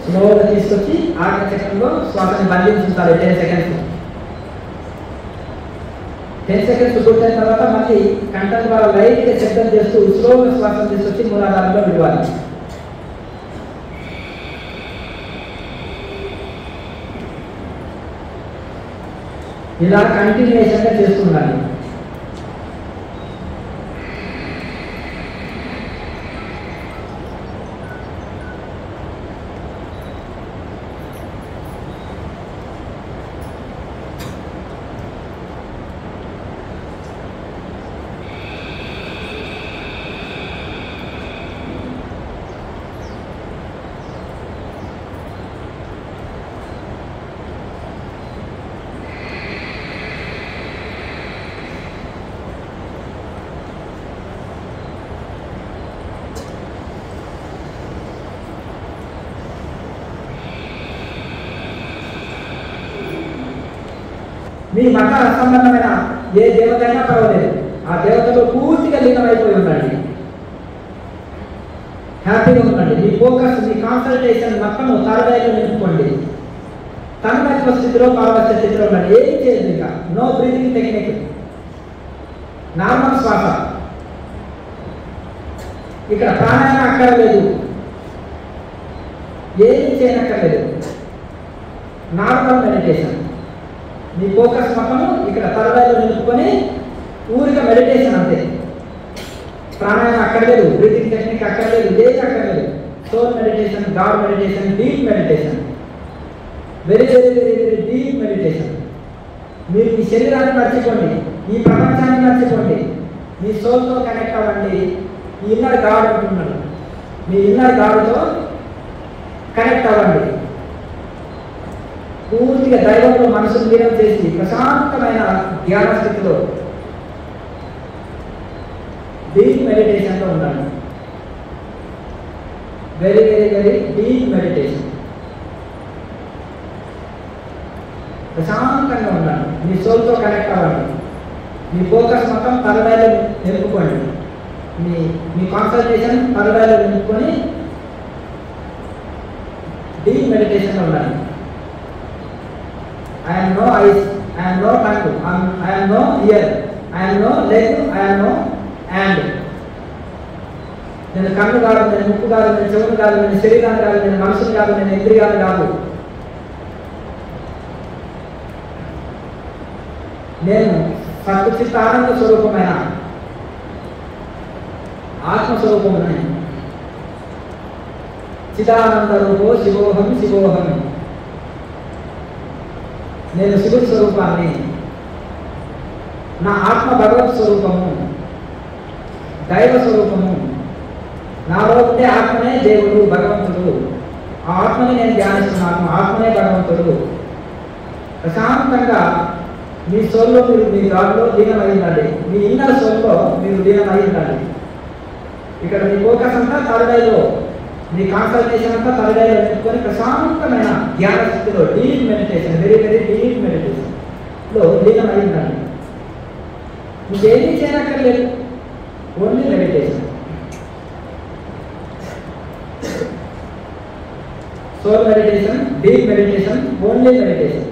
స్లోగా తీసుకొచ్చి ఆజ్ఞా చక్రంలో శ్వాసని బంధించుంటారు 10 సెకండ్స్. 10 సెకండ్స్ పూర్తయిన తర్వాత మళ్ళీ కంఠం ద్వారా లైట్గా శబ్దం చేస్తూ స్లోగా శ్వాసను తీసుకొచ్చి మూలాధారంలో విడవాలి. ఇలా కంటిన్యూషన్గా చేస్తుండాలి. మీ మత సంబంధమైన ఏ దేవత అయినా పర్వాలేదు, ఆ దేవతలో పూర్తిగా లీనమైపోయి ఉండండి. హ్యాపీగా ఉండండి. మీ ఫోకస్, మీ కాన్సన్ట్రేషన్ మొత్తం తలడైలో నిలుపుకోండి. తన్మయ స్థితిలో, పారవశ్య స్థితిలో ఉండండి. ఏం చేయదు ఇంకా. నో బ్రీతింగ్ టెక్నిక్, నార్మల్ శ్వాస. ఇక్కడ ప్రాణాయామం అక్కర్లేదు, ఏమి చేయనక్కర్లేదు. Normal meditation. మీ ఫోకస్ మొత్తము ఇక్కడ తలడైలో నిలుపుకొని ఊరిగా మెడిటేషన్ అంతే. ప్రాణాయామం అక్కర్లేదు, బ్రీతింగ్ టెక్నిక్ అక్కర్లేదు, ఏది అక్కర్లేదు. Soul meditation, God meditation, deep meditation, very very very very deep meditation. మీరు మీ శరీరాన్ని మర్చిపోండి, ఈ ప్రపంచాన్ని మర్చిపోండి, మీ సోల్తో కనెక్ట్ అవ్వండి. ఈ ఇన్నర్ గాడ్ అంటున్నాడు, మీ ఇన్నర్ గాడ్తో కనెక్ట్ అవ్వండి. పూర్తిగా దైవంలో మనసును లీనం చేసి ప్రశాంతమైన ధ్యాన స్థితిలో, డీప్ మెడిటేషన్లో ఉండండి. Very very very deep meditation. ప్రశాంతంగా ఉండండి. మీ సోల్తో కనెక్ట్ అవ్వండి. మీ ఫోకస్ మొత్తం తలడైలో నిలుపుకోండి. మీ కాన్సన్ట్రేషన్ తలడైలో నిలుపుకొని డీప్ మెడిటేషన్లో ఉండండి. I am no eyes, I am no tongue, I am no ear, I am no leg, I am no hand. నేను కన్ను కాదు, నేను ముక్కు కాదు, నేను చెవులు కాదు, నేను శరీరాన్ని కాదు, నేను మనసుని కాదు, నేను ఇంద్రియాలు కాదు. నేను సత్చిత్తానంద స్వరూపమైన ఆత్మస్వరూపముని చిదానంద రూపో శివోహం శివోహం. నేను శివుడి స్వరూపాన్ని, నా ఆత్మ భగవత్ స్వరూపము, దైవ స్వరూపము. నాలో ఉండే ఆత్మనే దేవుడు, భగవంతుడు. ఆ ఆత్మని నేను ధ్యానిస్తున్నాను, ఆత్మనే భగవంతుడు. ప్రశాంతంగా మీ సోల్లో మీరు, మీ గాల్లో లీనమై ఉండాలి. మీ ఇన్నర్ సోల్లో మీరు లీనమై ఉండాలి. ఇక్కడ మీ ఫోకస్ అంతా థర్డ్, మీ కాన్సన్ట్రేషన్ అంతా థర్డ్ పెట్టుకొని ప్రశాంతమైన ధ్యాన స్థితిలో, deep meditation, very very deep మెడిటేషన్లో లీనమై ఉండాలి. మీకేమీ చేయనక్కర్లేదు, only meditation. Soul meditation, deep meditation, only meditation.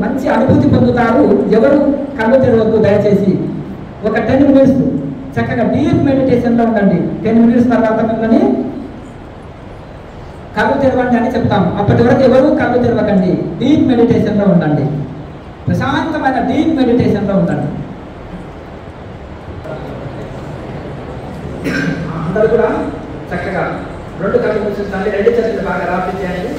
మంచి అనుభూతి పొందుతారు. ఎవరు కళ్ళు తెరవద్దు దయచేసి. ఒక 10 minutes చక్కగా డీప్ మెడిటేషన్లో ఉండండి. 10 minutes తర్వాత మిమ్మల్ని కళ్ళు తెరవండి అని చెప్తాము. అప్పటి వరకు ఎవరు కళ్ళు తెరవకండి, డీప్ మెడిటేషన్లో ఉండండి. ప్రశాంతమైన డీప్ మెడిటేషన్లో ఉండండి. అందరూ కూడా చక్కగా 2 కళ్ళు మూసేస్తాండి, 2 చేతులు బాగా రాపించేయండి.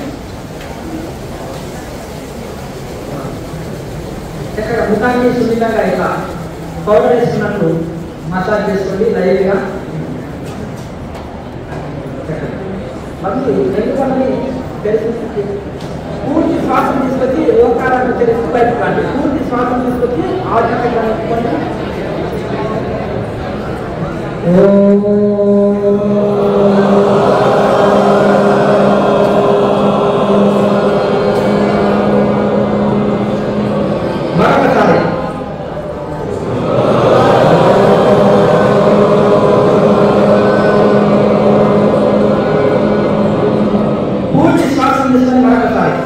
చక్కగా ముఖాన్ని సున్నితంగా ఇలా పౌడర్ వేసుకున్నట్లు మసాజ్ చేసుకోండి లైట్గా. మళ్ళీ 2 కళ్ళని తెరిచి పూర్తి శ్వాసం తీసుకొచ్చి ఓంకారాన్ని తెరిచి బయటకు రండి. పూర్తి శ్వాసం తీసుకొచ్చి ఆధ్యాత్మిక మరొకసారి పూర్తి శ్వాసం తీసుకొని మరొకసారి.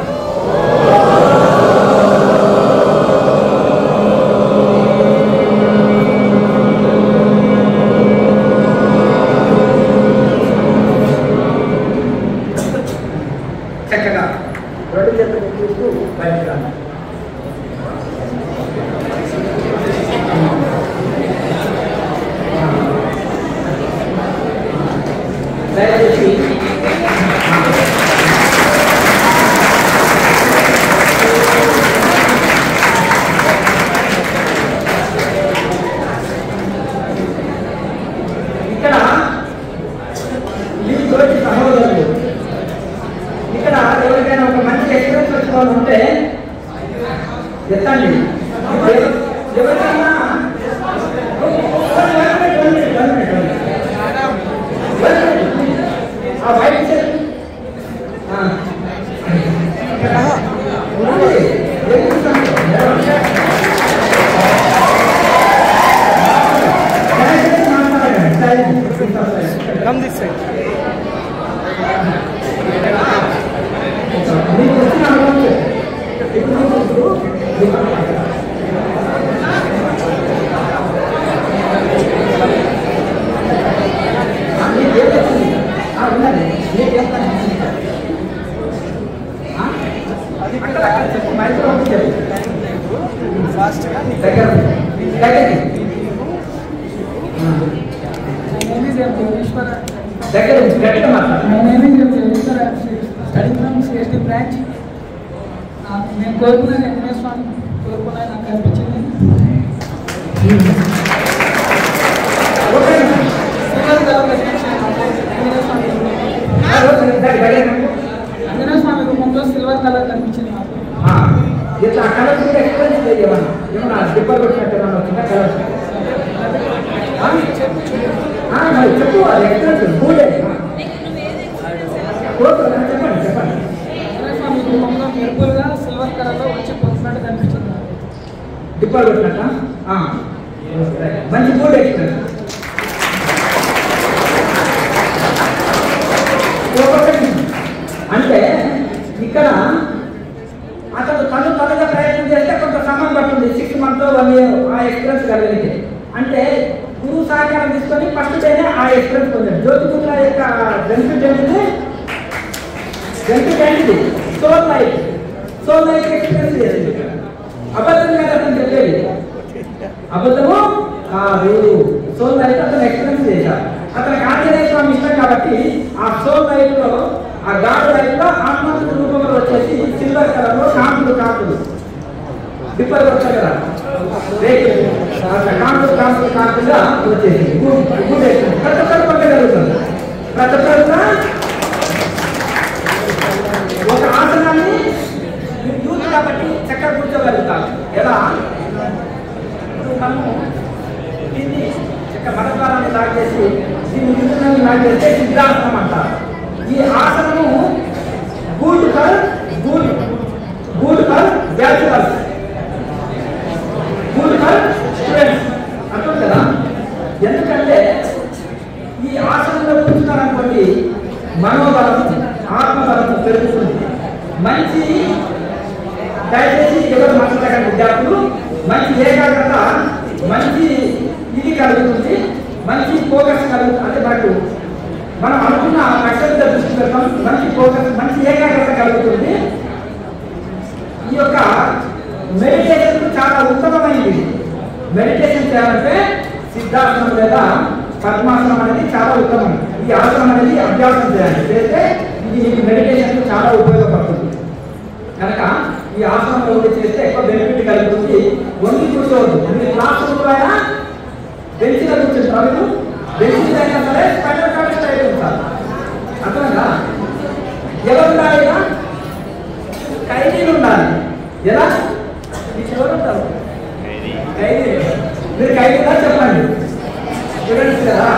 చక్కగా 2 చేతులు చూస్తూ బయటకు రండి. దయచేసి ఇక్కడ మీ తోటి సహోదరులు, ఇక్కడ ఎవరికైనా ఒక మంచి ఎక్స్పీరియన్స్ వచ్చుకోవాలంటే ఎత్తండి. ఎవరికైనా ఆ బయట Come this side. Fast ga దగ్గర గట్టిగా మాట్లాడు. నేను కోరుకున్న వెంకటేశ్వర స్వామి కోరుకున్నా నాకు అనిపించింది. ఆంజనేయ స్వామి రూపంలో సిల్వర్ కలర్ కనిపించింది నాకు. ఇట్లా కలర్స్ కూడా ఎక్స్పీరియన్స్ లేదు. ఏమన్నా డిబ్బర్ కొట్టినట్టు ఏమన్నా వచ్చిందా కలర్స్? మరి చెప్పు, అది ఎక్స్పీరియన్స్ కూడే చెప్పండి చెప్పండి. ఆంజనేయ స్వామి రూపంలో మెరుపులుగా సిల్వర్ కలర్లో వచ్చి పొందినట్టు కనిపించింది నాకు. డిబ్బర్ కొట్టినట్ట మంచి కూడ్ ఎక్స్పీరియన్స్. అంటే ఇక్కడ అతను తనగా ప్రయత్నం చేస్తే కొంత సమయం పడుతుంది. 6 months 1 year ఆ ఎక్స్పీరియన్స్ కలిగితే. అంటే గురువు సహకారం తీసుకొని ఫస్ట్ డేనే ఆ ఎక్స్పీరియన్స్ పొందాడు. జ్యోతిపుత్ర యొక్క బెనిఫిట్ ఏంటిది? Soul life. Soul life experience చేసింది. అబద్ధం కాదు అతను చెప్పేది, అబద్ధము కాదు. సోల్ లైఫ్ అతను ఎక్స్పీరియన్స్ చేశాడు. అతనికి ఆంజనేయ స్వామి ఇష్టం కాబట్టి ఆ సోల్ లైఫ్ లో, ఆ గాడ్ లైఫ్ లో ఆత్మకు రూపంలో వచ్చేసి సిల్వర్ కలర్ లో కాంతులు డిప్పర్ వచ్చాయి కదా, కాంతులుగా వచ్చేసి ప్రతి ఒక్కరు పొందగలుగుతుంది. ప్రతి ఒక్కరు ఒక ఆసనాన్ని యూత్ కాబట్టి చక్కగా కూర్చోగలుగుతాం. ఎలా మనము దీన్ని మరద్వారాన్ని లాక్ చేసి దీన్ని యుద్ధనాన్ని లాక్ చేస్తే సిద్ధాసనం అంటారు. ఈ ఆసనము good for bachelors, good for students అంటారు కదా. ఎందుకంటే ఈ ఆసనంలో కూర్చున్నారనుకోండి, మనోబలం ఆత్మబలం పెరుగుతుంది. మంచి దయచేసి ఎవరు మాట్లాడగల విద్యార్థులు మంచి ఏకాగ్రత, మంచి ఇది కలుగుతుంది, మంచి ఫోకస్ కలుగుతుంది. అంటే మనం అనుకున్న లక్ష్యం దృష్టి పెడతాం, మంచి ఫోకస్, మంచి ఏకాగ్రత కలుగుతుంది. ఈ యొక్క మెడిటేషన్ చాలా ఉత్తమమైనది. మెడిటేషన్ చేయాలంటే సిద్ధాసనం లేదా పద్మాసనం అనేది చాలా ఉత్తమం. ఈ ఆసనం అనేది అభ్యాసం చేయాలి, చేస్తే ఇది మెడిటేషన్ చాలా ఉపయోగపడుతుంది. కనుక ఈ ఆసనంలో చేస్తే ఎక్కువ బెనిఫిట్ కలుగుతుంది. వంగి కూర్చోవద్దు. మీరు క్లాస్ రూమ్లో బెంచ్లో కూర్చుంటారు, మీరు బెంచ్ అయినా సరే స్పైనల్ కార్డ్ స్ట్రైట్ ఉంటారు. అర్థమైందా? ఎవరు ఉండాలి? ఖైదీలు ఉండాలి. ఎలా? మీకు ఎవరు ఉంటారు? ఖైదీ. మీరు ఖైదీలా చెప్పండి. స్టూడెంట్స్ కదా,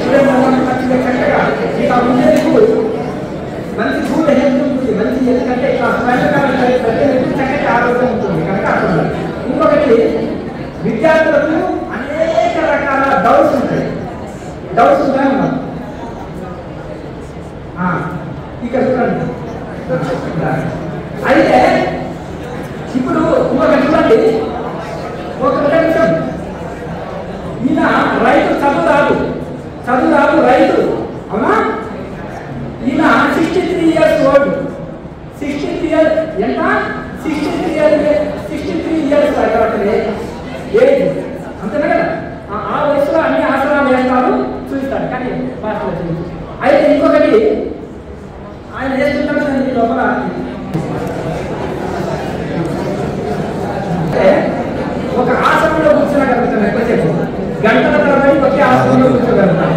స్టూడెంట్ మంచిగా చక్కగా మీకు ఆ ఉండేందుకు మంచి గుడ్ హెల్త్ ఉంటుంది. మంచి ఎందుకంటే ఇట్లా స్పైనల్ కార్డ్ స్ట్రైట్ పెడితే చక్కటి ఆరోగ్యం ఉంటుంది. కనుక అర్థం. ఇంకొకటి, విద్యార్థులకు అనేక రకాల డౌట్స్ ఉంటాయి. డౌట్స్ ఉంటాయి ఉన్నాం. ఇక్కడ చూడండి. అయితే ఇప్పుడు ఇంకొక చూడండి, ఒక నిమిషం. ఈయన రైతు, చదువు రాదు రైతు, అవునా? ఈయన 63 years ఓల్డ్. 63 years ఎంత? 63 years ఏజ్, అంతేనా కదా? ఆ వయసులో అన్ని ఆసనాలు వేస్తారు, చూస్తాడు. కానీ ఫాస్ట్గా అయితే ఇంకొకటి ఆయన వేస్తుంటాడు. దానికి లోపల ఒక ఆసనంలో కూర్చోగలుగుతాను. ఎక్కువసేపు గంటల తరబడి ఒకే ఆసనంలో కూర్చోగలుగుతాను.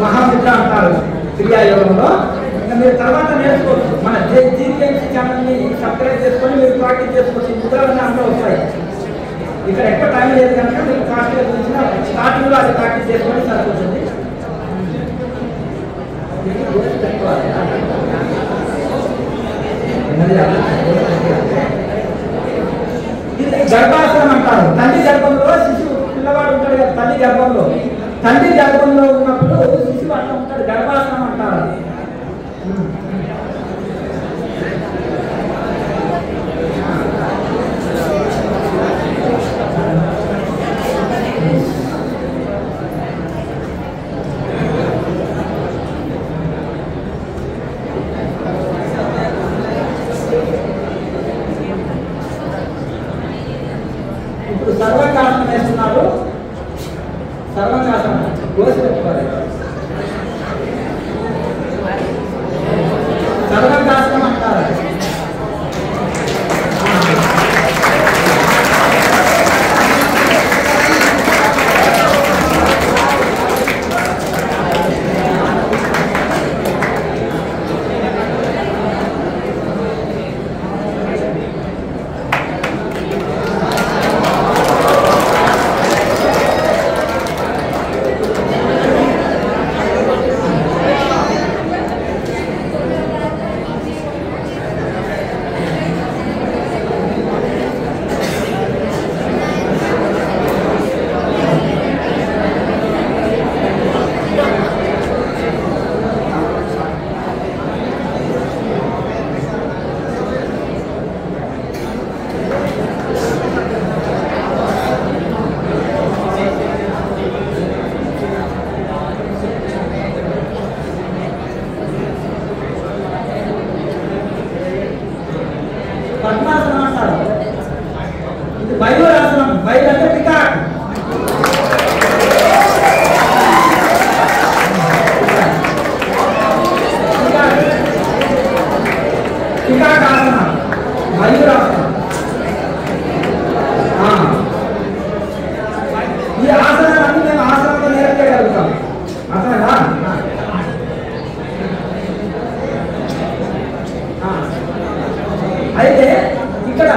మహాముద్ర అంటారు క్రియాయోగంలో. మీరు తర్వాత నేర్చుకోవచ్చు. మన జీవీఎంసీ ఛానల్ని సబ్స్క్రైబ్ చేసుకొని మీరు ప్రాక్టీస్ చేసుకోవచ్చు. ముద్రలన్నీ అందులో వస్తాయి. ఇక్కడ ఎక్కువ టైం లేదు కనుక మీకు ఫాస్ట్గా చూసిన స్టార్టింగ్లో అది ప్రాక్టీస్ చేసుకొని సరిపోతుంది. ఇది గర్భాసనం అంటారు. తల్లి గర్భంలో శిశువు, పిల్లవాడు ఉంటాడు కదా తల్లి గర్భంలో ఉన్నప్పుడు శిశువు అట్లా ఉంటాడు. గర్భాసనం అంటారు. ఇప్పుడు సర్వకాశనం వేస్తున్నారు. సర్వకాశనం కోసి పెట్టుకోవాలి. సర్వకాశనం అంటారు. వికాసాసన, మయూరాసన. ఈ ఆసనాలన్నీ మేము ఆసనంలో నేర్పగలుగుతాం. అర్థమైందా? అయితే ఇక్కడ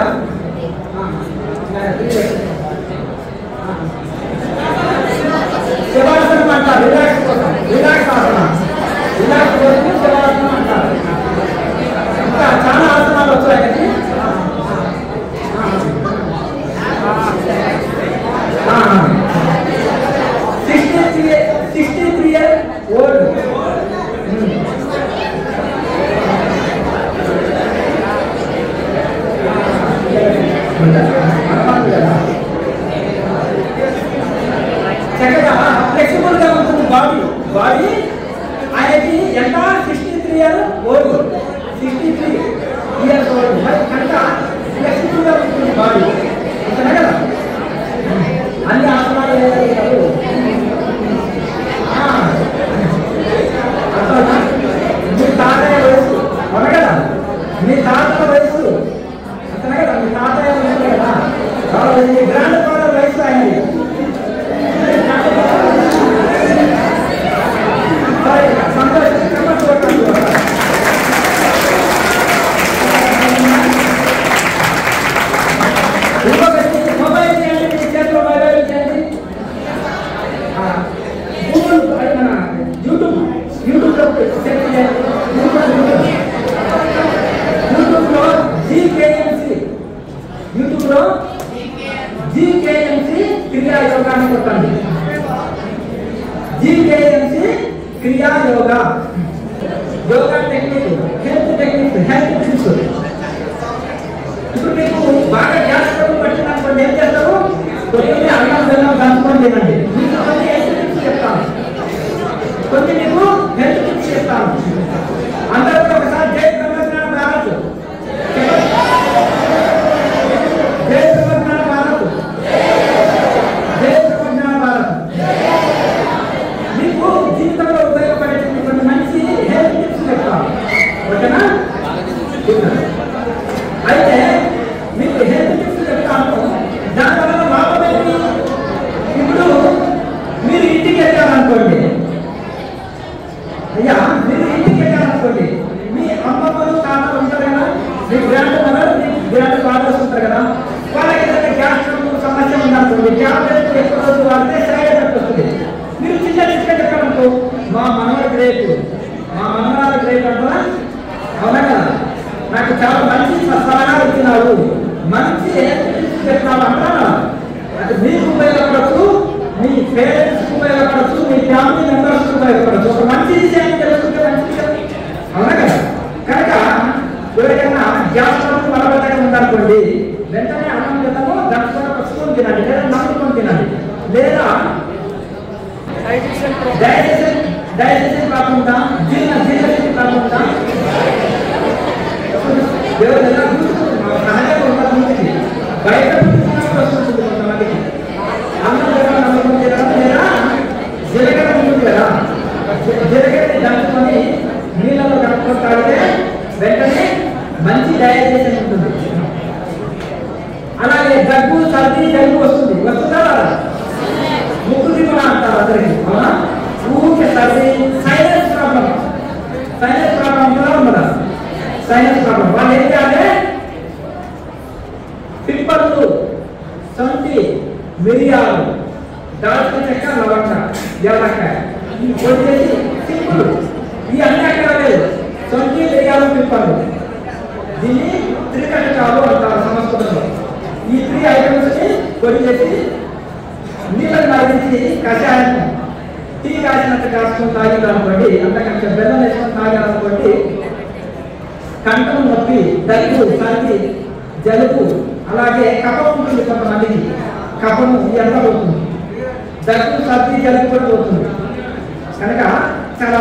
శవాసనం అంటారు. రిలాక్స్ కోసం, రిలాక్స్ ఆసన, రిలాక్స్ కోసం శవాసనం అంటారు. ఇంకా చాలా ఆసనాలు వచ్చాయి. 63 years old. చక్కగా ఫ్లెక్సిబుల్ గా ఉంటుంది బాడీ. ఆయనకి ఎంత 63 years old, 63 years old. మరి కనుక ఫ్లెక్సిబుల్ గా ఉంటుంది బాడీ. అంతేనా కదా? అన్ని ఆసనాలు వేయగలుగుతారు. మీ తాతయ్య వయసు అవును కదా? మీ తాతల వయసు అంతనే కదా? మీ తాతయ్య వయసు కదా? మీ గ్రాండ్ ఫాదర్ వయసు అయింది. మొబైల్ చేయండి, చేతిలో మొబైల్ చేయండి. యూట్యూబ్లో జీకేఎంసీ క్రియా యోగాన్ని కొట్టండి. జీకేఎంసీ క్రియా yoga, yoga technique, health technique, health tips. ఇప్పుడు మీకు బాగా గ్యాస్ ట్రబుల్ పట్టినప్పుడు ఏం చేస్తారు? కొన్ని అన్నం బెల్లం దంచుకొని తినండి. మీకు కొన్ని హెల్త్ టిప్స్ చెప్తాను, కొన్ని మీకు హెల్త్ టిప్స్ చెప్తాను. అందరూ ఒకసారి జై ప్రవచన భారత్, జై ప్రవచన భారత్, జై ప్రవచన భారత్. మీకు జీవితంలో ఉపయోగపడేటువంటి కొన్ని మంచి హెల్త్ టిప్స్ చెప్తాను. ఓకేనా? అయితే మీకు హెల్త్ టిప్స్ చెప్తాను. దానివల్ల లాభం ఏంటి? ఇప్పుడు మీరు ఇంటికి వెళ్ళాలనుకోండి, అయ్యా మీరు ఇంటికి వెళ్ళాలనుకోండి, మీ అమ్మమ్మలు తాతలు ఉంటారు కదా, మీ గ్రాండ్ మదర్, మీ గ్రాండ్ ఫాదర్స్ ఉంటారు కదా, వాళ్ళకి ఏదైనా గ్యాస్ ట్రబుల్ సమస్య ఉందనుకోండి, ట్యాబ్లెట్ ఎక్కువ రోజు వాడితే సైడ్ ఎఫెక్ట్ వస్తుంది. మీరు చిన్న చిన్న చెప్పాలనుకో, మా మనవడి గ్రేట్, మా మనవరాల గ్రేట్ అంటారా? అవునా కదా? నాకు చాలా మంచి సలహా ఇచ్చినారు, మంచి చెప్తాను అంటారా? అది మీకు ఉపయోగపడచ్చు, మీ పేరెంట్స్కి ఉపయోగపడచ్చు, మీ ఫ్యామిలీ మెంబర్స్కి ఉపయోగపడచ్చు. ఒక మంచి విషయాన్ని తెలుసుకుంటే మంచి, అవునా కదా? కనుక ఎవరికైనా గ్యాస్ ట్రబుల్ బలబద్ధంగా ఉందనుకోండి, వెంటనే అన్నం తినము, దంచుకొని పసుకొని తినండి, లేదా నమ్ముకొని తినండి, లేదా డైజెషన్ కాకుండా జీర్ణశక్తి కాకుండా ఎవరైనా సహజంగా ఉంటుంది, బయట వస్తుంది కొంతమందికి. అన్నం తినడం నమ్ముకొని తినడం, లేదా జీలకర్ర ఉంటుంది కదా, జీలకర్రని దంచుకొని నీళ్ళలో కలుపుకొని తాగితే వెంటనే మంచి డైజెషన్ ఉంటుంది. అలాగే దగ్గు, సర్ది, జలుబు వస్తుందా? ముక్కు దిగులు అంటారు అందరికి, అవునా? ఊరికే సర్ది, సైనస్ ప్రాబ్లం కూడా ఉండదా? సైనస్ ప్రాబ్లం వాళ్ళు ఏం చేయాలి? పిప్పళ్ళు, సొంటి, మిరియాలు, దాల్చిన చెక్క, లవంగ, యాలక్కాయ వచ్చేసి సింపుల్. ఈ అన్ని అక్కడ లేదు. సొంటి, మిరియాలు, పిప్పళ్ళు, దీన్ని త్రికటకాలు అంటారు సంస్కృతంలో. ఈ 3 ఐటమ్స్ ని పొడి చేసి నీళ్ళని మరిగించి కషాయం టీ కాసినంత కాసుకొని తాగిందనుకోండి, అంతకంటే బెల్లం వేసుకొని తాగాలనుకోండి, కంఠం నొప్పి, దగ్గు, సర్ది, జలుబు, అలాగే కఫం ఉంటుంది కొంతమందికి, కఫము ఎంత అవుతుంది, దగ్గు, సర్ది, జలుబు కూడా అవుతుంది. కనుక చాలా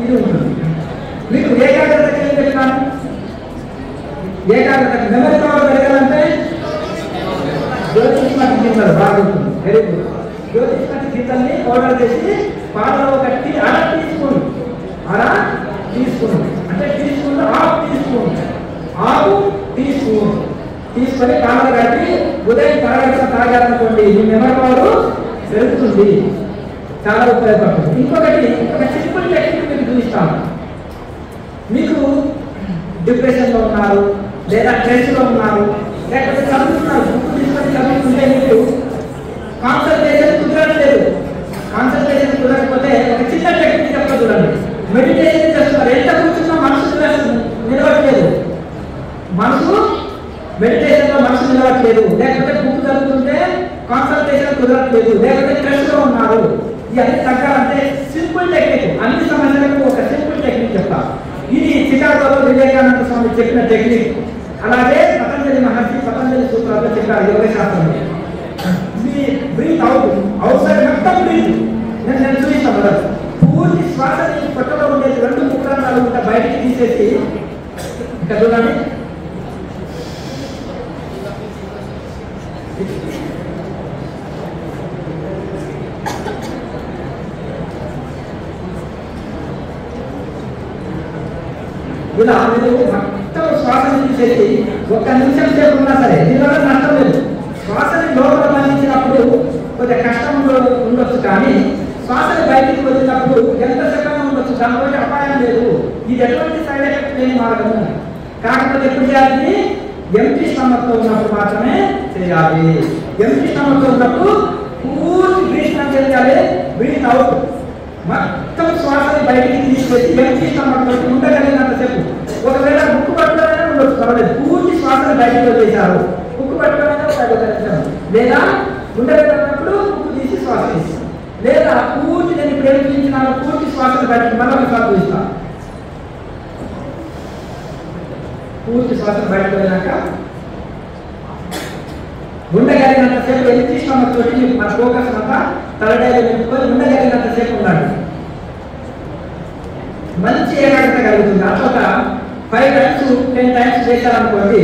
ఇది ఉంటుంది. మీకు ఏకాగ్రతకి ఏం చెప్తాను? ఏకాగ్రతకి మెమరీ పవర్ పెరగాలంటే జ్యోతిష్మతి గింజలు బాగా ఉంటుంది. Very good. జ్యోతిష్మతి గింజల్ని పౌడర్ చేసి పాలలో కట్టి అర టీ స్పూన్ అంటే టీ స్పూన్, ½ టీ స్పూన్ ఆకు టీ స్పూన్ తీసుకొని కామలు కట్టి ఉదయం తాగడం తాగాలనుకోండి మీ మెమరీ పవర్ పెరుగుతుంది, చాలా ఉపయోగపడుతుంది. ఇంకొకటి ఒక సింపుల్ టెక్నిక్ మీకు చూపిస్తాను. మీకు డిప్రెషన్లో ఉన్నారు, లేదా స్ట్రెస్లో ఉన్నారు, లేకపోతే చదువుతున్నారు, బుక్ తీసుకొని చదువుతుంటే మీకు కాన్సన్ట్రేషన్ కుదరట్లేదు. కాన్సన్ట్రేషన్ కుదరకపోతే ఒక చిన్న టెక్నిక్ చెప్ప చూడండి. మెడిటేషన్ చేస్తున్నారు, ఎంత కూర్చున్నా మనసు నిలవట్లేదు, మనసు మెడిటేషన్లో మనసు నిలవట్లేదు, లేకపోతే బుక్ చదువుతుంటే కాన్సన్ట్రేషన్ కుదరట్లేదు, లేకపోతే స్ట్రెస్లో ఉన్నారు, ఇవన్నీ తగ్గాలంటే సింపుల్ టెక్నిక్. అన్ని సమస్యలకు ఒక సింపుల్ టెక్నిక్ చెప్తా. ఇది చికాగోలో వివేకానంద స్వామి చెప్పిన టెక్నిక్. అలాగే పతంజలి మహర్షి పతంజలి సూత్రాల్లో చెప్పారు యోగ శాస్త్రం. బ్రీత్ అవుట్, అవుట్ సైడ్ మొత్తం బ్రీత్. నేను చూపిస్తాను కదా, పూర్తి శ్వాసని పొట్టలో ఉండేది 2 ముక్కలు ఉంటా బయటికి తీసేసి ఇక్కడ చూడండి. ఇలా మీరు మొత్తం శ్వాసని తీసేసి 1 నిమిషం సేపు ఉన్నా సరే దీనివల్ల నష్టం లేదు. శ్వాసని లోపల బంధించినప్పుడు కొద్దిగా కష్టం ఉండొచ్చు, కానీ శ్వాసని బయటికి వదిలినప్పుడు ఎంత సెకండ్ ఉండొచ్చు, దానివల్ల అపాయం లేదు. ఇది ఎటువంటి సైడ్ ఎఫెక్ట్ లేని మార్గము. కాకపోతే ఎప్పుడు చేయాలి? ఎంటీ స్టమక్తో ఉన్నప్పుడు మాత్రమే చేయాలి. ఎంటీ స్టమక్తో ఉన్నప్పుడు పూర్తి బ్రీత్ చేయాలి, బ్రీత్ అవుట్. మొత్తం శ్వాసని బయటికి తీసుకొచ్చి ఎంటీ స్టమక్తో ఉండగలిగినంతసేపు. ఒకవేళ ముక్కు పట్టుకోవాలని ఉండొచ్చు, పర్వాలేదు. పూర్తి శ్వాసని బయటికి వదిలేశారు, ముక్కు పట్టుకోవాలని లేదా ఉండగలిగినప్పుడు ముక్కు తీసి శ్వాస తీసి, లేదా పూర్తి నేను ఇప్పుడు ఏం చూపించినాను పూర్తి శ్వాసను బయటకు మళ్ళీ ఒకసారి చూపిస్తాను. పూర్తి శ్వాసను బయటకు వెళ్ళాక ఉండగలిగినంతసేపు ఎంటీ స్టమక్ తోటి మన ఫోకస్ అంతా తలడైలో పెట్టుకొని ఉండగలిగినంతసేపు ఉండాలి. మంచి ఏకాగ్రత కలుగుతుంది. అట్లా ఒక 5 times 10 times చేశారనుకోండి,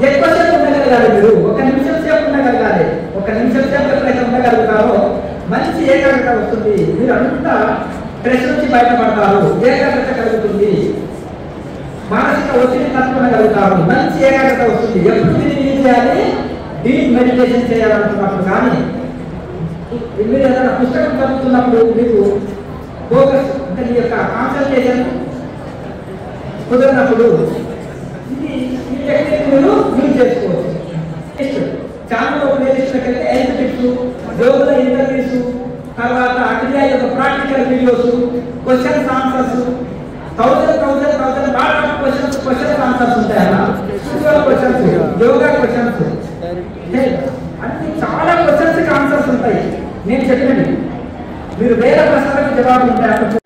ఎక్కువసేపు ఉండగలగాలి. మీరు 1 నిమిషం సేపు ఉండగలగాలి. 1 నిమిషం సేపు ఎప్పుడైతే ఉండగలుగుతారో మంచి ఏకాగ్రత వస్తుంది. మీరు అంతా స్ట్రెస్ నుంచి బయటపడతారు, ఏకాగ్రత కలుగుతుంది, మానసిక ఒత్తిడి తట్టుకోగలుగుతారు, మంచి ఏకాగ్రత వస్తుంది. ఎప్పుడు మీరు ఏం చేయాలి? డీప్ మెడిటేషన్ చేయాలనుకున్నప్పుడు, కానీ మీరు ఏదైనా పుస్తకం చదువుతున్నప్పుడు మీకు ఫోకస్ అంటే మీ యొక్క కాన్సన్ట్రేషన్ కుదిరినప్పుడు ఇది ఈ టెక్నిక్ మీరు యూజ్ చేసుకోవచ్చు. నెక్స్ట్ ఛానల్లో ప్లేలిస్ట్లకైతే హెల్త్ టిప్స్, యోగుల ఇంటర్వ్యూస్, తర్వాత అక్రియా యొక్క practical videos, questions answers, 1000 questions answers ఉంటాయి. అలా స్పిరిచువల్ క్వశ్చన్స్, యోగా క్వశ్చన్స్, అన్ని చాలా క్వశ్చన్స్ ఆన్సర్స్ ఉంటాయి. నేను చెప్పినవి మీరు వేరే ప్రశ్నలకు జవాబు ఉంటాయి.